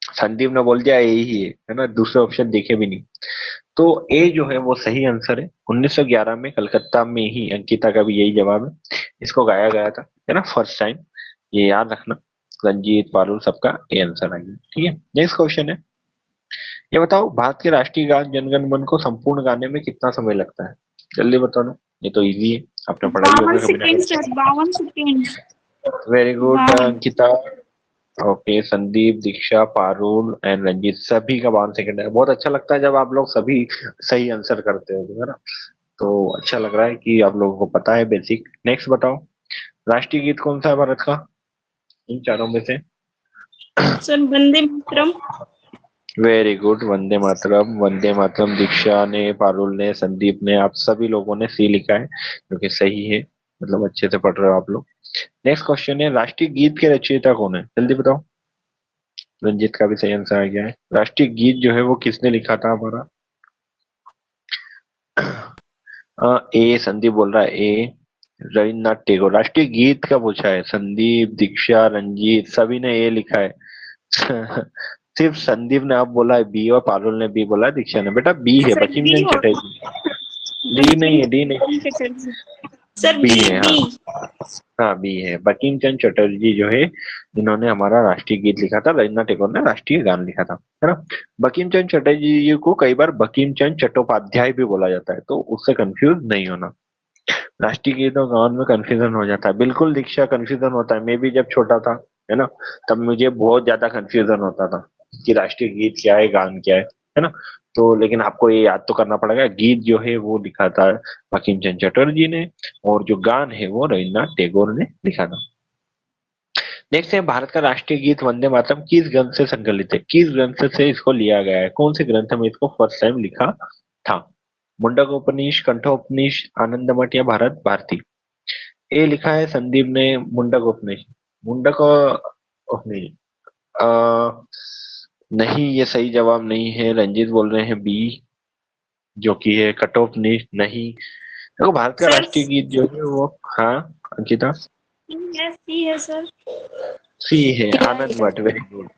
संदीप ने बोल दिया ए ही है ना, दूसरे ऑप्शन देखे भी नहीं। तो ए जो है वो सही आंसर है, 1911 में कलकत्ता में ही। अंकिता का भी यही जवाब है, इसको गाया गया था, है ना, फर्स्ट टाइम। ये याद रखना, रंजीत, पारुल, सबका ए आंसर आएगा, ठीक है। नेक्स्ट क्वेश्चन है, ये बताओ, भारत के राष्ट्रीय गान जनगण मन को संपूर्ण गाने में कितना समय लगता है? जल्दी बताओ ना, ये तो इजी है, आपने पढ़ाई 52 होगा कभी ना सेकेंड कभी। Sir, 52 second. Very good 52। Ankita. Okay, Sandeep, Diksha, Parul and Ranjit, सभी का 52 सेकंड है। बहुत अच्छा लगता है जब आप लोग सभी सही आंसर करते हो, है ना। तो अच्छा लग रहा है कि आप लोगों को पता है बेसिक। नेक्स्ट बताओ, राष्ट्रीय गीत कौन सा है भारत का इन चारों में से? Sir Vande Mataram. Very good, Vande Mataram. Vande Mataram दीक्षा ने, पारुल ने, संदीप ने, आप सभी लोगों ने सी लिखा है, जो कि सही है, मतलब अच्छे से पढ़ रहे हो आप लोग। नेक्स्ट क्वेश्चन है, राष्ट्रीय गीत के रचयिता कौन है? जल्दी बताओ। रंजीत का भी सही आंसर आ गया है। राष्ट्रीय गीत जो है वो किसने लिखा था हमारा? ए, संदीप बोल रहा है ए, रविन्द्रनाथ टैगोर। राष्ट्रीय गीत का पूछा है, संदीप, दीक्षा, रंजीत सभी ने ए लिखा है। सिर्फ संदीप ने आप बोला है बी, और पारुल ने बी बोला है, दीक्षा ने। बेटा बी है, सर बंकिम बी चंद्र होगा। चटर्जी। डी नहीं बंकिम है, डी नहीं, चटर्जी। सर बी बी, है, हाँ। बी। हाँ, बी है, बंकिम चंद्र चटर्जी जो है, जिन्होंने हमारा राष्ट्रीय गीत लिखा था। रविन्द्रनाथ टैगोर ने राष्ट्रीय गान लिखा था, है ना। बंकिम चंद्र चटर्जी जी को कई बार बंकिम चंद्र चट्टोपाध्याय भी बोला जाता है, तो उससे कंफ्यूज नहीं होना। राष्ट्रीय गीत और गान में कंफ्यूजन हो जाता है, बिल्कुल दीक्षा, कंफ्यूजन होता है। मैं भी जब छोटा था, है ना, तब मुझे बहुत ज्यादा कंफ्यूजन होता था कि राष्ट्रीय गीत क्या है, गान क्या है ना। तो लेकिन आपको ये याद तो करना पड़ेगा, गीत जो है वो लिखा था बंकिम चंद्र चटर्जी ने, और जो गान है वो रविन्द्रनाथ टैगोर ने लिखा था। नेक्स्ट है, भारत का राष्ट्रीय गीत वंदे मातरम किस ग्रंथ से संकलित है? किस ग्रंथ से इसको लिया गया है? कौन से ग्रंथ में इसको फर्स्ट टाइम लिखा था? मुंडक उपनिषद, कंठोपनिषद, आनंद मठ या भारत भारती? ए लिखा है संदीप ने मुंडक उपनिषद। मुंडक उपनिषद नहीं, ये सही जवाब नहीं है। रंजीत बोल रहे हैं बी, जो कि है कठोपनिषद। नहीं, देखो भारत का सर राष्ट्रीय गीत जो है वो, हाँ अंकिता, सी है सर। सी है, आनंद मठ। वेरी गुड,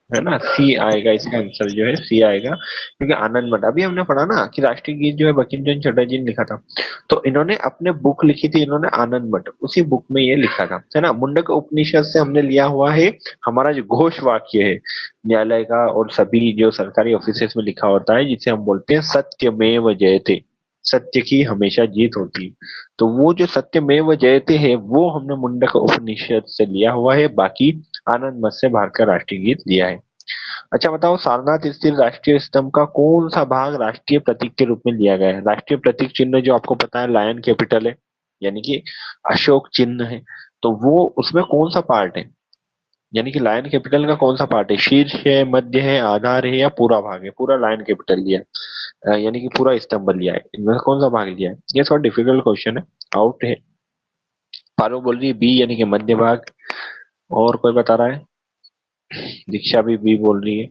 है ना, सी आएगा इसका आंसर, जो है सी आएगा, क्योंकि आनंद मठ अभी हमने पढ़ा ना कि राष्ट्रीय गीत जो है बंकिम चंद्र चटर्जी ने लिखा था। तो इन्होंने अपने बुक लिखी थी, इन्होंने आनंद मठ, उसी बुक में ये लिखा था, है ना। मुंडक उपनिषद से हमने लिया हुआ है हमारा जो घोष वाक्य है न्यायालय का और सभी जो सरकारी ऑफिस में लिखा होता है, जिसे हम बोलते हैं सत्यमेव जयते, सत्य की हमेशा जीत होती है। तो वो जो सत्यमेव जयते है वो हमने मुंडक उपनिषद से लिया हुआ है, बाकी आनंद मत से भारत का राष्ट्रीय गीत लिया है। अच्छा बताओ, सारनाथ स्थित राष्ट्रीय स्तंभ का कौन सा भाग राष्ट्रीय प्रतीक के रूप में लिया गया है? राष्ट्रीय प्रतीक चिन्ह जो आपको पता है लायन कैपिटल है, यानी कि अशोक चिन्ह है, तो वो उसमें कौन सा पार्ट है, यानी कि लायन कैपिटल का कौन सा पार्ट है? शीर्ष है, मध्य है, आधार है, या पूरा भाग है? पूरा लायन कैपिटल लिया है, यानी कि पूरा स्तंभ लिया है, इनमें से कौन सा भाग लिया है? ये थोड़ा डिफिकल्ट क्वेश्चन है, आउट है। पारो बोल रही है बी, यानी कि मध्य भाग। और कोई बता रहा है? दीक्षा भी बी बोल रही है।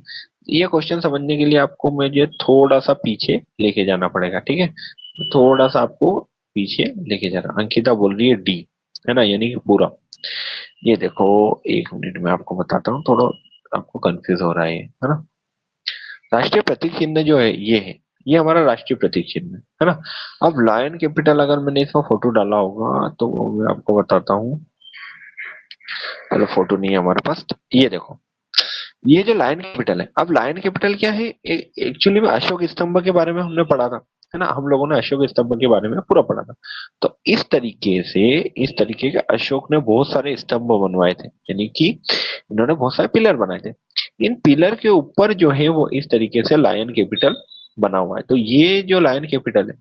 ये क्वेश्चन समझने के लिए आपको मुझे थोड़ा सा पीछे लेके जाना पड़ेगा, ठीक है, थोड़ा सा आपको पीछे लेके जाना। अंकिता बोल रही है डी, है ना, यानी कि पूरा। ये देखो, एक मिनट में आपको बताता हूँ, थोड़ा आपको कंफ्यूज हो रहा है ना। राष्ट्रीय प्रतीक चिन्ह जो है ये है, ये हमारा राष्ट्रीय प्रतीक चिन्ह है ना। अब लायन कैपिटल अगर मैंने इसमें फोटो डाला होगा तो मैं आपको बताता हूँ। चलो फोटो नहीं है हमारे पास, तो ये देखो, ये जो लायन कैपिटल है। अब लायन कैपिटल क्या है? एक्चुअली में अशोक स्तंभ के बारे में हमने पढ़ा था, है ना, हम लोगों ने अशोक स्तंभ के बारे में पूरा पढ़ा था। तो इस तरीके से, इस तरीके के अशोक ने बहुत सारे स्तंभ बनवाए थे, यानी कि इन्होंने बहुत सारे पिलर बनाए थे। इन पिलर के ऊपर जो है वो इस तरीके से लायन कैपिटल बना हुआ है। तो ये जो लायन कैपिटल है,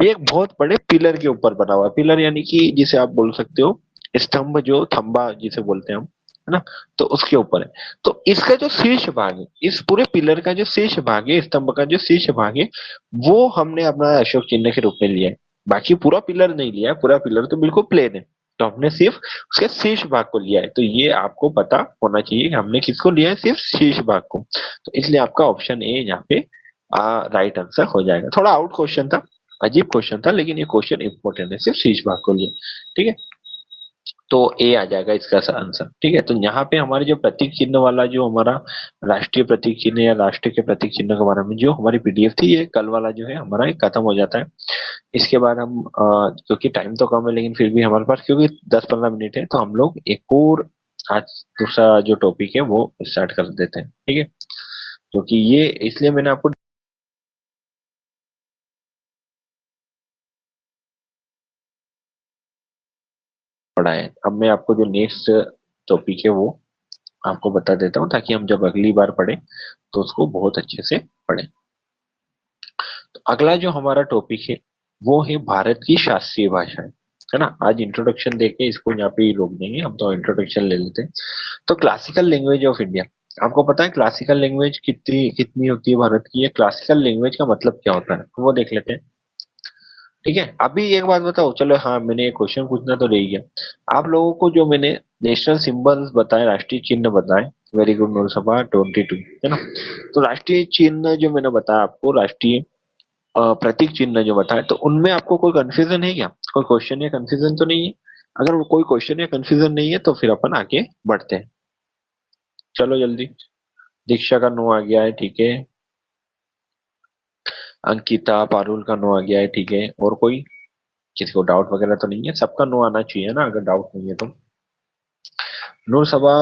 ये एक बहुत बड़े पिलर के ऊपर बना हुआ है। पिलर यानी कि जिसे आप बोल सकते हो स्तंभ, जो थंबा जिसे बोलते हैं हम, है ना, तो उसके ऊपर है। तो इसका जो शीर्ष भाग है, इस पूरे पिलर का जो शीर्ष भाग है, स्तंभ का जो शीर्ष भाग है, वो हमने अपना अशोक चिन्ह के रूप में लिया है। बाकी पूरा पिलर नहीं लिया है, पूरा पिलर तो बिल्कुल प्लेन है, तो हमने सिर्फ उसके शीर्ष भाग को लिया है। तो ये आपको पता होना चाहिए कि हमने किसको लिया है, सिर्फ शीर्ष भाग को। तो इसलिए आपका ऑप्शन ए यहाँ पे राइट आंसर हो जाएगा। थोड़ा आउट क्वेश्चन था, अजीब क्वेश्चन था, लेकिन ये क्वेश्चन इंपॉर्टेंट है, सिर्फ शीर्ष भाग को लिए, ठीक है। तो ए आ जाएगा इसका आंसर, ठीक है। तो यहाँ पे हमारे जो प्रतीक चिन्ह वाला, जो हमारा राष्ट्रीय प्रतीक चिन्ह या राष्ट्र के प्रतीक चिन्ह के बारे में जो हमारी पीडीएफ थी, ये कल वाला जो है हमारा ये खत्म हो जाता है। इसके बाद हम क्योंकि टाइम तो कम है, लेकिन फिर भी हमारे पास क्योंकि 10-15 मिनट है, तो हम लोग एक और आज दूसरा जो टॉपिक है वो स्टार्ट कर देते हैं, ठीक है। क्योंकि ये इसलिए मैंने आपको पढ़ा है। अब मैं आपको जो नेक्स्ट टॉपिक है वो आपको बता देता हूँ, ताकि हम जब अगली बार पढ़े तो उसको बहुत अच्छे से पढ़े। तो अगला जो हमारा टॉपिक है वो है भारत की शास्त्रीय भाषाएं, है ना। आज इंट्रोडक्शन देके इसको यहाँ पे ही रोक देंगे, हम तो इंट्रोडक्शन ले लेते हैं। तो क्लासिकल लैंग्वेज ऑफ इंडिया, आपको पता है क्लासिकल लैंग्वेज कितनी कितनी होती है भारत की? ये क्लासिकल लैंग्वेज का मतलब क्या होता है वो देख लेते हैं, ठीक है। अभी एक बात बताओ, चलो हाँ, मैंने एक क्वेश्चन पूछना तो रह गया। आप लोगों को जो मैंने नेशनल सिंबल्स बताए, राष्ट्रीय चिन्ह बताए, वेरी गुड नूरसभा 22, है ना। तो राष्ट्रीय चिन्ह जो मैंने बताया आपको, राष्ट्रीय प्रतीक चिन्ह जो बताए, तो उनमें आपको कोई कंफ्यूजन है क्या? कोई क्वेश्चन या कंफ्यूजन तो नहीं है? अगर वो कोई क्वेश्चन या कंफ्यूजन नहीं है तो फिर अपन आगे बढ़ते हैं। चलो जल्दी। दीक्षा का नो आ गया है, ठीक है। अंकिता पारुल का नो आ गया है, ठीक है। और कोई, किसी को डाउट वगैरह तो नहीं है? सबका नो आना चाहिए ना, अगर डाउट नहीं है तो। नूर सबा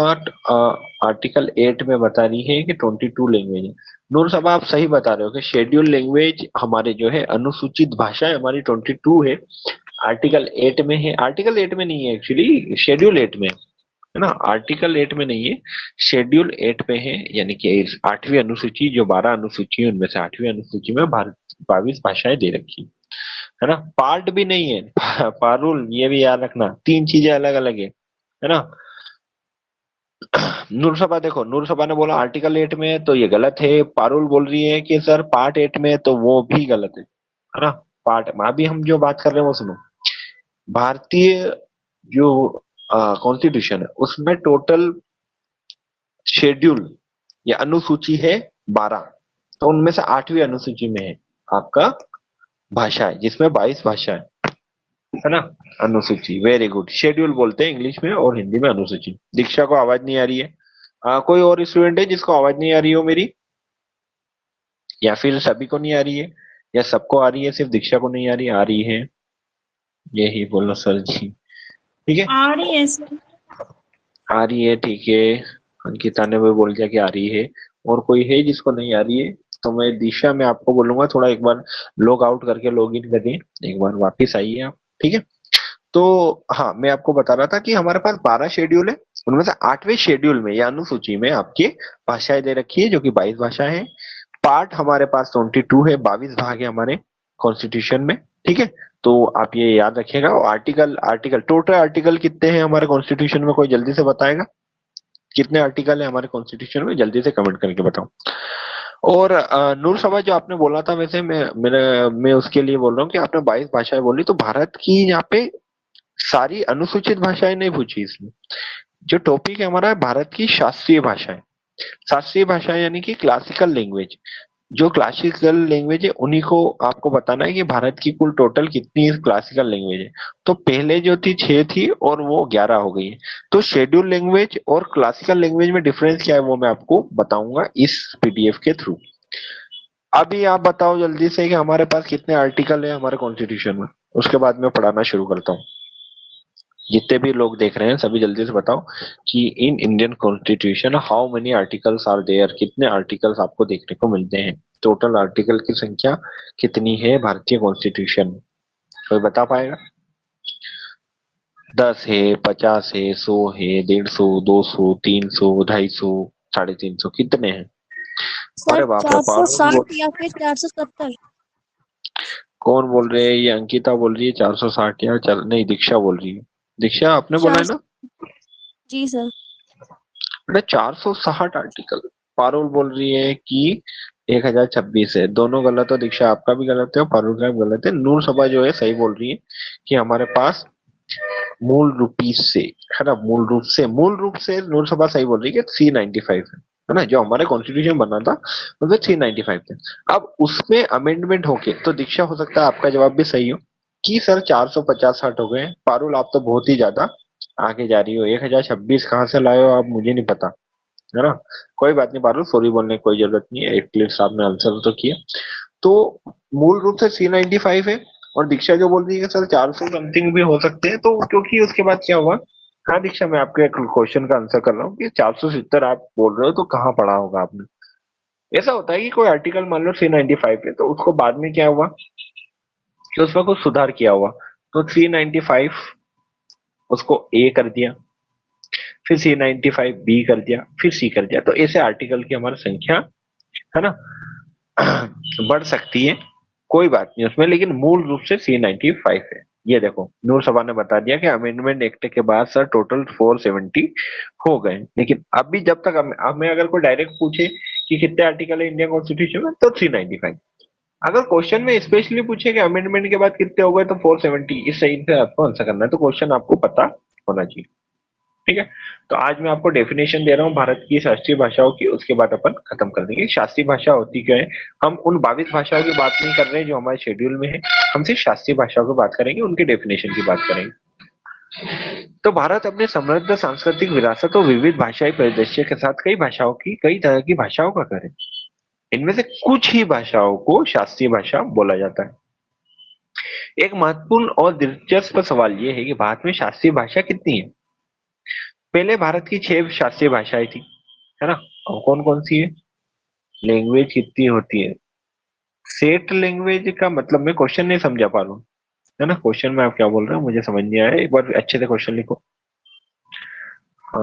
आर्टिकल 8 में बता रही है कि 22 लैंग्वेज है। नूर सबा आप सही बता रहे हो कि शेड्यूल लैंग्वेज हमारे जो है, अनुसूचित भाषाएं हमारी 22 है, आर्टिकल 8 में है। आर्टिकल 8 में नहीं है एक्चुअली, शेड्यूल 8 में है ना। आर्टिकल 8 में नहीं है, शेड्यूल 8 में है, यानी कि 8वीं अनुसूची, जो 12 अनुसूची है उनमें से 8वीं अनुसूची में भारत 22 भाषाएं दे रखी है ना। पार्ट भी नहीं है पारुल, ये भी याद रखना, तीन चीजें अलग अलग है ना। नूरसभा देखो, नूरसभा ने बोला आर्टिकल 8 में, तो ये गलत है। पारुल बोल रही है कि सर पार्ट 8 में, तो वो भी गलत है ना। पार्ट, अभी हम जो बात कर रहे हैं वो सुनो। भारतीय जो कॉन्स्टिट्यूशन है उसमें टोटल शेड्यूल या अनुसूची है 12, तो उनमें से 8वीं अनुसूची में है आपका भाषा है, जिसमें 22 भाषा है ना। अनुसूची, वेरी गुड। शेड्यूल बोलते हैं इंग्लिश में, और हिंदी में अनुसूची। दीक्षा को आवाज नहीं आ रही है? कोई और स्टूडेंट है जिसको आवाज नहीं आ रही हो मेरी, या फिर सभी को नहीं आ रही है, या सबको आ रही है, सिर्फ दीक्षा को नहीं आ रही है? यही बोलो सर जी, ठीक है। आ रही है सर। आ रही है, ठीक है। अंकिता ने भी बोल दिया कि आ रही है। और कोई है जिसको नहीं आ रही है? तो मैं दिशा में आपको बोलूंगा थोड़ा एक बार लॉग आउट करके लॉग इन करिए, एक बार वापिस आइए आप, ठीक है। तो हाँ, मैं आपको बता रहा था कि हमारे पास 12 शेड्यूल है, उनमें से 8वें शेड्यूल में या अनुसूची में आपकी भाषाएं दे रखी है जो कि 22 भाषाएं हैं। पार्ट हमारे पास 22 है, 22 भाग है हमारे कॉन्स्टिट्यूशन में। ठीक है, तो आप ये याद रखिएगा। आर्टिकल आर्टिकल टोटल आर्टिकल कितने हैं हमारे कॉन्स्टिट्यूशन में, कोई जल्दी से बताएगा कितने आर्टिकल है हमारे कॉन्स्टिट्यूशन में? जल्दी से कमेंट करके बताओ। और नूर सभा जो आपने बोला था, वैसे मैं उसके लिए बोल रहा हूँ कि आपने 22 भाषाएं बोली, तो भारत की यहाँ पे सारी अनुसूचित भाषाएं नहीं पूछी इसमें। जो टॉपिक है हमारा भारत की शास्त्रीय भाषाएं। शास्त्रीय भाषा यानी कि क्लासिकल लैंग्वेज। जो क्लासिकल लैंग्वेज है उन्हीं को आपको बताना है कि भारत की कुल टोटल कितनी क्लासिकल लैंग्वेज है। तो पहले जो थी 6 थी और वो 11 हो गई है। तो शेड्यूल लैंग्वेज और क्लासिकल लैंग्वेज में डिफरेंस क्या है वो मैं आपको बताऊंगा इस पीडीएफ के थ्रू। अभी आप बताओ जल्दी से कि हमारे पास कितने आर्टिकल है हमारे कॉन्स्टिट्यूशन में, उसके बाद मैं पढ़ाना शुरू करता हूँ। जितने भी लोग देख रहे हैं सभी जल्दी से बताओ कि in Indian constitution how many articles are there, कितने आर्टिकल्स आपको देखने को मिलते हैं, टोटल आर्टिकल की संख्या कितनी है भारतीय कॉन्स्टिट्यूशन में? कोई बता पाएगा? 10 है, 50 है, 100 है, 150, 200, 300, 250, 350, कितने हैं? सर अरे बाप रे, पारुल 460 या फिर 470। कौन बोल रहे हैं? ये अंकिता बोल रही है 460 या नहीं, दीक्षा बोल रही है। दीक्षा आपने बोला है चार ना? जी सर। बेटा 460 आर्टिकल। पारुल बोल रही है कि 1026 है। दोनों गलत हो, दीक्षा आपका भी गलत है और पारुल का भी गलत है। नूर सभा जो है सही बोल रही है कि हमारे पास मूल रूपी से, है ना, मूल रूप से नूर सभा सही बोल रही है कि 395 है ना, जो हमारे कॉन्स्टिट्यूशन बना था उसमें 395 थे। अब उसमें अमेंडमेंट होके, तो दीक्षा हो सकता है आपका जवाब भी सही हो कि सर 450-60 हो गए। पारुल आप तो बहुत ही ज्यादा आगे जा रही हो, 1026 कहाँ से लाए हो आप, मुझे नहीं पता, है ना। कोई बात नहीं पारुल, सॉरी बोलने की कोई जरूरत नहीं है, एटलीस्ट आपने आंसर तो किया। तो मूल रूप से 395 है। और दीक्षा जो बोल रही है कि सर 400 समथिंग भी हो सकते हैं, तो क्योंकि उसके बाद क्या हुआ। हाँ दीक्षा, मैं आपके क्वेश्चन का आंसर कर रहा हूँ कि 470 आप बोल रहे हो, तो कहाँ पढ़ा होगा आपने? ऐसा होता है कि कोई आर्टिकल मान लो 395 है, तो उसको बाद में क्या हुआ कि उसमें कुछ सुधार किया हुआ, तो 395 उसको ए कर दिया, फिर 395 बी कर दिया, फिर सी कर दिया। तो ऐसे आर्टिकल की हमारी संख्या, है ना, बढ़ सकती है। कोई बात नहीं उसमें, लेकिन मूल रूप से 395 है। ये देखो नूर सभा ने बता दिया कि अमेंडमेंट एक्ट के बाद सर टोटल 470 हो गए। लेकिन अभी जब तक हमें अगर कोई डायरेक्ट पूछे कि कितने आर्टिकल है इंडियन कॉन्स्टिट्यूशन में, तो 395। अगर क्वेश्चन में स्पेशली पूछे कि अमेंडमेंट के बाद कितने हो गए, तो 470। इस सही से आपको आंसर करना है, तो क्वेश्चन आपको पता होना चाहिए। ठीक है, तो आज मैं आपको डेफिनेशन दे रहा हूँ भारत की शास्त्रीय भाषाओं की, उसके बाद अपन खत्म कर देंगे। शास्त्रीय भाषा होती क्या है? हम उन 22 भाषाओं की बात नहीं कर रहे हैं जो हमारे शेड्यूल में है, हम सिर्फ शास्त्रीय भाषाओं की बात करेंगे, उनके डेफिनेशन की बात करेंगे। तो भारत अपने समृद्ध सांस्कृतिक विरासत और विविध भाषाई परिदृश्य के साथ कई तरह की भाषाओं का घर है। इनमें से कुछ ही भाषाओं को शास्त्रीय भाषा बोला जाता है। एक महत्वपूर्ण और दिलचस्प सवाल यह है कि भारत में शास्त्रीय भाषा कितनी है? पहले भारत की 6 शास्त्रीय भाषाएं थी, है ना। और कौन कौन सी है? लैंग्वेज कितनी होती है? सेट लैंग्वेज का मतलब मैं क्वेश्चन नहीं समझा पा रहा हूँ, है ना। क्वेश्चन में आप क्या बोल रहे हो मुझे समझ नहीं आया, एक बार अच्छे से क्वेश्चन लिखो। अ,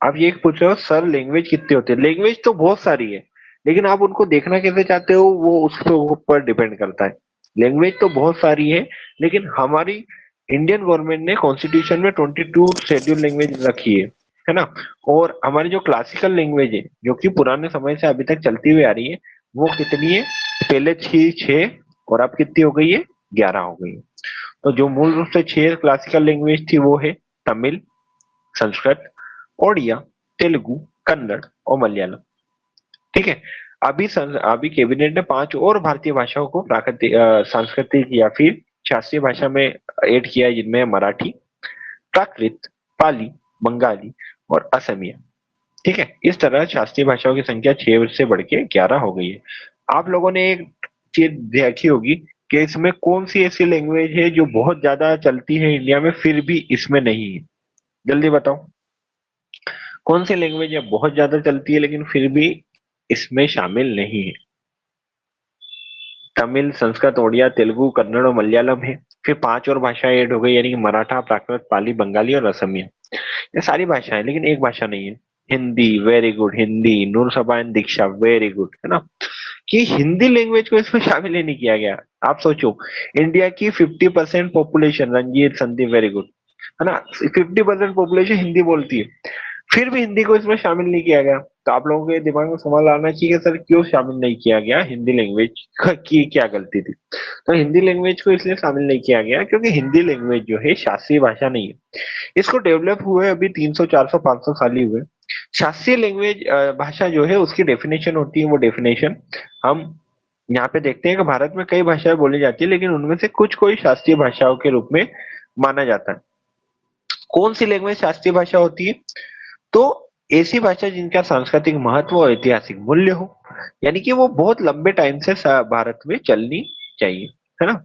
आप ये पूछ रहे हो सर लैंग्वेज कितनी होती है? लैंग्वेज तो बहुत सारी है, लेकिन आप उनको देखना कैसे चाहते हो वो उसके ऊपर डिपेंड करता है। लैंग्वेज तो बहुत सारी है, लेकिन हमारी इंडियन गवर्नमेंट ने कॉन्स्टिट्यूशन में 22 शेड्यूल लैंग्वेज रखी है ना। और हमारी जो क्लासिकल लैंग्वेज है जो कि पुराने समय से अभी तक चलती हुई आ रही है, वो कितनी है? पहले 6 और अब कितनी हो गई है? 11 हो गई है। तो जो मूल रूप से 6 क्लासिकल लैंग्वेज थी वो है तमिल, संस्कृत, ओडिया, तेलुगु, कन्नड़ और मलयालम। ठीक है, अभी कैबिनेट ने 5 और भारतीय भाषाओं को प्राकृतिक सांस्कृतिक या फिर शास्त्रीय भाषा में ऐड किया है, जिनमें मराठी, प्राकृत, पाली, बंगाली और असमिया। ठीक है, इस तरह शास्त्रीय भाषाओं की संख्या 6 से बढ़ के 11 हो गई है। आप लोगों ने एक चीज देखी होगी कि इसमें कौन सी ऐसी लैंग्वेज है जो बहुत ज्यादा चलती है इंडिया में फिर भी इसमें नहीं है? जल्दी बताओ कौन सी लैंग्वेज है बहुत ज्यादा चलती है लेकिन फिर भी इसमें शामिल नहीं है? तमिल, संस्कृत, ओडिया, तेलुगु, कन्नड़ और मलयालम है। फिर 5 और भाषाएं ऐड हो गई, यानी कि मराठा, प्राकृत, पाली, बंगाली और असमिया। ये सारी भाषाएं, लेकिन एक भाषा नहीं है, Hindi. Very good, Hindi. Noor Saba and Diksha, very good, है ना। कि हिंदी लैंग्वेज को इसमें शामिल ही नहीं किया गया। आप सोचो, इंडिया की 50% population, Ranjit Sandeep, very good, है ना, 50% पॉपुलेशन हिंदी बोलती है, फिर भी हिंदी को इसमें शामिल नहीं किया गया। तो आप लोगों के दिमाग में सवाल आना चाहिए, सर क्यों शामिल नहीं किया गया, हिंदी लैंग्वेज की क्या गलती थी। तो हिंदी लैंग्वेज को इसलिए शामिल नहीं किया गया क्योंकि हिंदी लैंग्वेज जो है शास्त्रीय भाषा नहीं है। इसको डेवलप हुए अभी 300 400 500 साल ही हुए। शास्त्रीय लैंग्वेज भाषा जो है उसकी डेफिनेशन होती है, वो डेफिनेशन हम यहाँ पे देखते हैं कि भारत में कई भाषाएं बोली जाती है, लेकिन उनमें से कुछ कोई शास्त्रीय भाषाओं के रूप में माना जाता है। कौन सी लैंग्वेज शास्त्रीय भाषा होती है? तो ऐसी भाषा जिनका सांस्कृतिक महत्व और ऐतिहासिक मूल्य हो, यानी कि वो बहुत लंबे टाइम से भारत में चलनी चाहिए, है ना।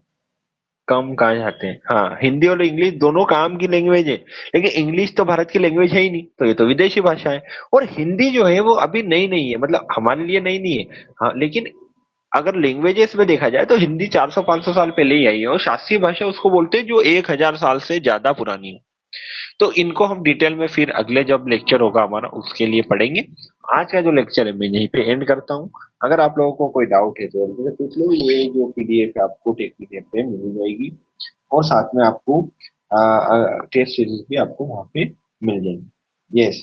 कम कहा जाते हैं, हाँ, हिंदी और इंग्लिश दोनों काम की लैंग्वेज है, लेकिन इंग्लिश तो भारत की लैंग्वेज है ही नहीं, तो ये तो विदेशी भाषा है। और हिंदी जो है वो अभी नई नहीं है, मतलब हमारे लिए नई नहीं है, हाँ, लेकिन अगर लैंग्वेजेस में देखा जाए तो हिंदी 400 500 साल पहले ही आई है, और शास्त्रीय भाषा उसको बोलते हैं जो 1000 साल से ज्यादा पुरानी है। तो इनको हम डिटेल में फिर अगले जब लेक्चर होगा हमारा उसके लिए पढ़ेंगे। आज का जो लेक्चर है मैं यहीं पे एंड करता हूँ। अगर आप लोगों को कोई डाउट है तो मुझे पूछ लो, ये जो पीडीएफ है आपको टेक पीडीएफ पे मिल जाएगी, और साथ में आपको टेस्ट सीरीज भी आपको वहाँ पे मिल जाएगी। यस,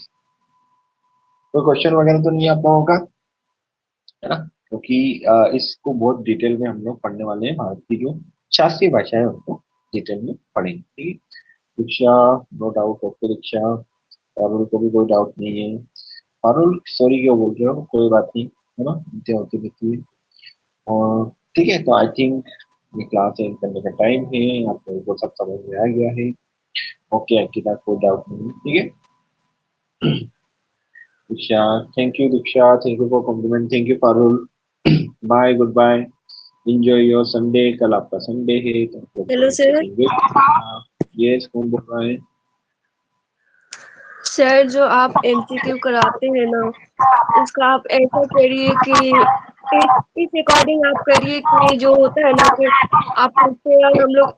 कोई क्वेश्चन वगैरह तो नहीं है आप लोगों का, है ना, क्योंकि इसको बहुत डिटेल में हम लोग पढ़ने वाले हैं, भारत की जो शास्त्रीय भाषा है उनको डिटेल में पढ़ेंगे, ठीक है। दीक्षा, नो डाउट, ओके दीक्षा। पारुल को भी कोई डाउट नहीं है। पारुल सॉरी क्यों बोल रहे हो, कोई बात नहीं, है ना, इतने होती रहती है। और ठीक है, तो आई थिंक ये क्लास एंड करने का टाइम है, आप लोगों को सब समझ में आ गया है। ओके अंकिता, कोई डाउट नहीं है, ठीक है। Diksha, thank you Diksha, thank you for compliment, thank you Parul. Bye, good bye, enjoy your Sunday. कल आपका संडे है तो आप लोग हेलो थोड़ा सा सर। एंजॉय। यस, कौन बोल रहा है? सर जो आप एमसीक्यू कराते हैं ना, उसका आप ऐसा करिए कि इस अकॉर्डिंग आप करिए कि जो होता है ना कि आप पूछते हैं और हम लोग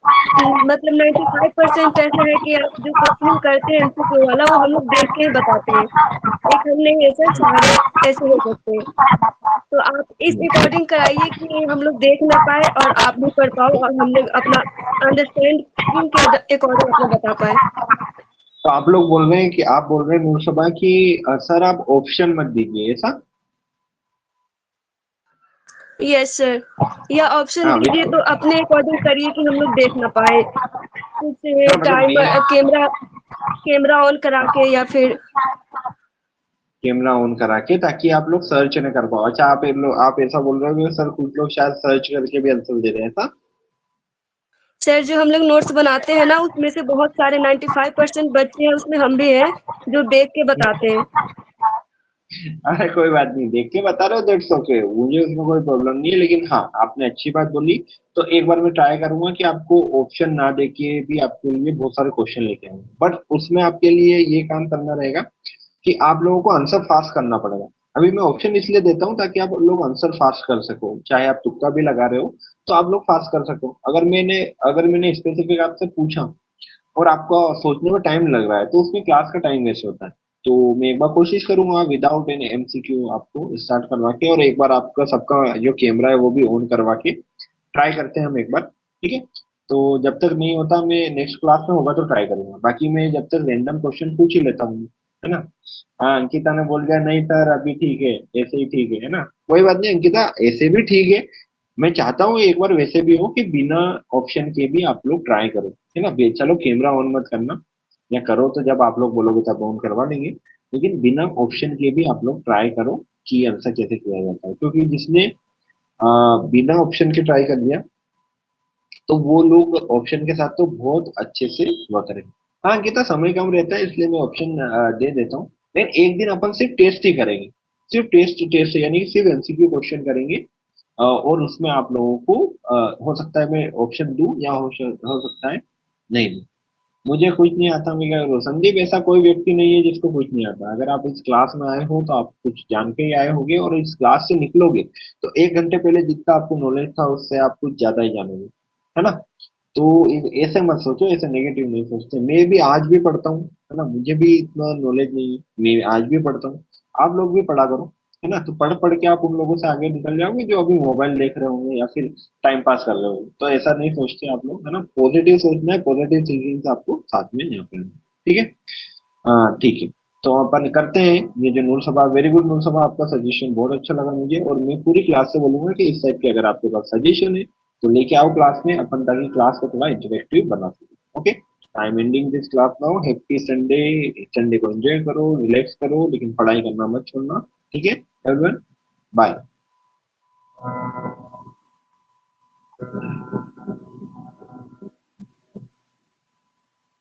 मतलब 95% ऐसा है कि आप जो क्वेश्चन करते हैं एमसीक्यू वाला वो हम लोग देख के ही बताते हैं। एक हम नहीं है सर, सारे ऐसे हो सकते हैं। तो आप इस अकॉर्डिंग कराइए कि हम लोग देख ना पाए और आप भी पढ़ पाओ और हम लोग अपना अंडरस्टैंडिंग के अकॉर्डिंग अपना बता पाए। तो आप लोग बोल रहे हैं कि आप बोल रहे हैं नूरसबा कि सर आप ऑप्शन मत दीजिए, ऐसा? यस सर, या ऑप्शन हाँ, दीजिए तो अपने अकॉर्डिंग करिए कि हम लोग देख ना पाए कुछ मतलब time main camera camera on करा के या फिर। कैमरा ऑन करा के, ताकि आप लोग सर्च न कर पाओ। अच्छा, आप ऐसा बोल रहे हो कि सर कुछ लोग शायद सर्च करके भी आंसर दे रहे हैं, ऐसा? सर जो हम लोग नोट्स बनाते हैं ना उसमें से बहुत सारे 95% बच्चे हैं, उसमें हम भी हैं जो देख के बताते हैं। अरे कोई बात नहीं, देख के बता रहे हो, दैट्स ओके, मुझे उसमें कोई प्रॉब्लम नहीं है, लेकिन हाँ, आपने अच्छी बात बोली। तो एक बार मैं ट्राई करूंगा कि आपको ऑप्शन ना देके भी आपके लिए बहुत सारे क्वेश्चन लेके आऊंगा, बट उसमें आपके लिए ये काम करना रहेगा कि आप लोगों को आंसर फास्ट करना पड़ेगा। अभी मैं ऑप्शन इसलिए देता हूँ ताकि आप लोग आंसर फास्ट कर सको, चाहे आप तुक्का भी लगा रहे हो तो आप लोग फास्ट कर सको। अगर मैंने स्पेसिफिक आपसे पूछा और आपको सोचने में टाइम लग रहा है तो उसमें क्लास का टाइम वेस्ट होता है। तो मैं एक बार कोशिश करूंगा विदाउट एनी एमसीक्यू आपको स्टार्ट करवा के, और एक बार आपका सबका जो कैमरा है वो भी ऑन करवा के ट्राई करते हैं हम एक बार, ठीक है। तो जब तक नहीं होता, मैं नेक्स्ट क्लास में होगा तो ट्राई करूंगा, बाकी मैं जब तक रैंडम क्वेश्चन पूछ ही लेता हूँ, है ना। हाँ, अंकिता ने बोल दिया नहीं सर अभी ठीक है, ऐसे ही ठीक है ना। कोई बात नहीं अंकिता, ऐसे भी ठीक है। मैं चाहता हूँ एक बार वैसे भी हो कि बिना ऑप्शन के भी आप लोग ट्राई करो, है ना। चलो कैमरा ऑन मत करना, या करो तो जब आप लोग बोलोगे तब ऑन करवा देंगे, लेकिन बिना ऑप्शन के भी आप लोग ट्राई करो कि आंसर कैसे किया जाता है, क्योंकि जिसने बिना ऑप्शन के ट्राई कर लिया तो वो लोग ऑप्शन के साथ तो बहुत अच्छे से हुआ करेंगे। हाँ अंकिता, समय कम रहता है इसलिए मैं ऑप्शन दे देता हूँ, लेकिन एक दिन अपन सिर्फ टेस्ट ही करेंगे, सिर्फ टेस्ट टेस्ट यानी कि सिर्फ एमसीक्यू क्वेश्चन करेंगे। और उसमें आप लोगों को हो सकता है मैं ऑप्शन दूं या हो सकता है नहीं दूं। मुझे कुछ नहीं आता, मैं क्या करूँ संदीप, ऐसा कोई व्यक्ति नहीं है जिसको कुछ नहीं आता। अगर आप इस क्लास में आए हो तो आप कुछ जान के ही आए होंगे, और इस क्लास से निकलोगे तो 1 घंटे पहले जितना आपको नॉलेज था उससे आप कुछ ज्यादा ही जानोगे, है ना। तो ऐसे मत सोचो, ऐसे नेगेटिव नहीं सोचते। मैं भी आज भी पढ़ता हूँ, है ना, मुझे भी इतना नॉलेज नहीं है, मैं आज भी पढ़ता हूँ। आप लोग भी पढ़ा करो, है ना। तो पढ़ पढ़ के आप उन लोगों से आगे निकल जाओगे जो अभी मोबाइल देख रहे होंगे या फिर टाइम पास कर रहे होंगे। तो ऐसा नहीं सोचते आप लोग, है ना। पॉजिटिव सोचना है, पॉजिटिव थिंकिंग से आपको साथ में यहाँ पे, ठीक है। हाँ ठीक है। तो अपन करते हैं ये जो नूर सभा, वेरी गुड नूर सभा, आपका सजेशन बहुत अच्छा लगा मुझे। और मैं पूरी क्लास से बोलूंगा कि इस टाइप के अगर आपके पास सजेशन है तो लेके आओ क्लास में, अपन ताकि क्लास को थोड़ा इंटरेक्टिव बना सके। Okay, I am ending this class now. Happy Sunday. Sunday को एंजॉय करो, रिलैक्स करो, लेकिन पढ़ाई करना मत छोड़ना, ठीक है एवरीवन। बाय।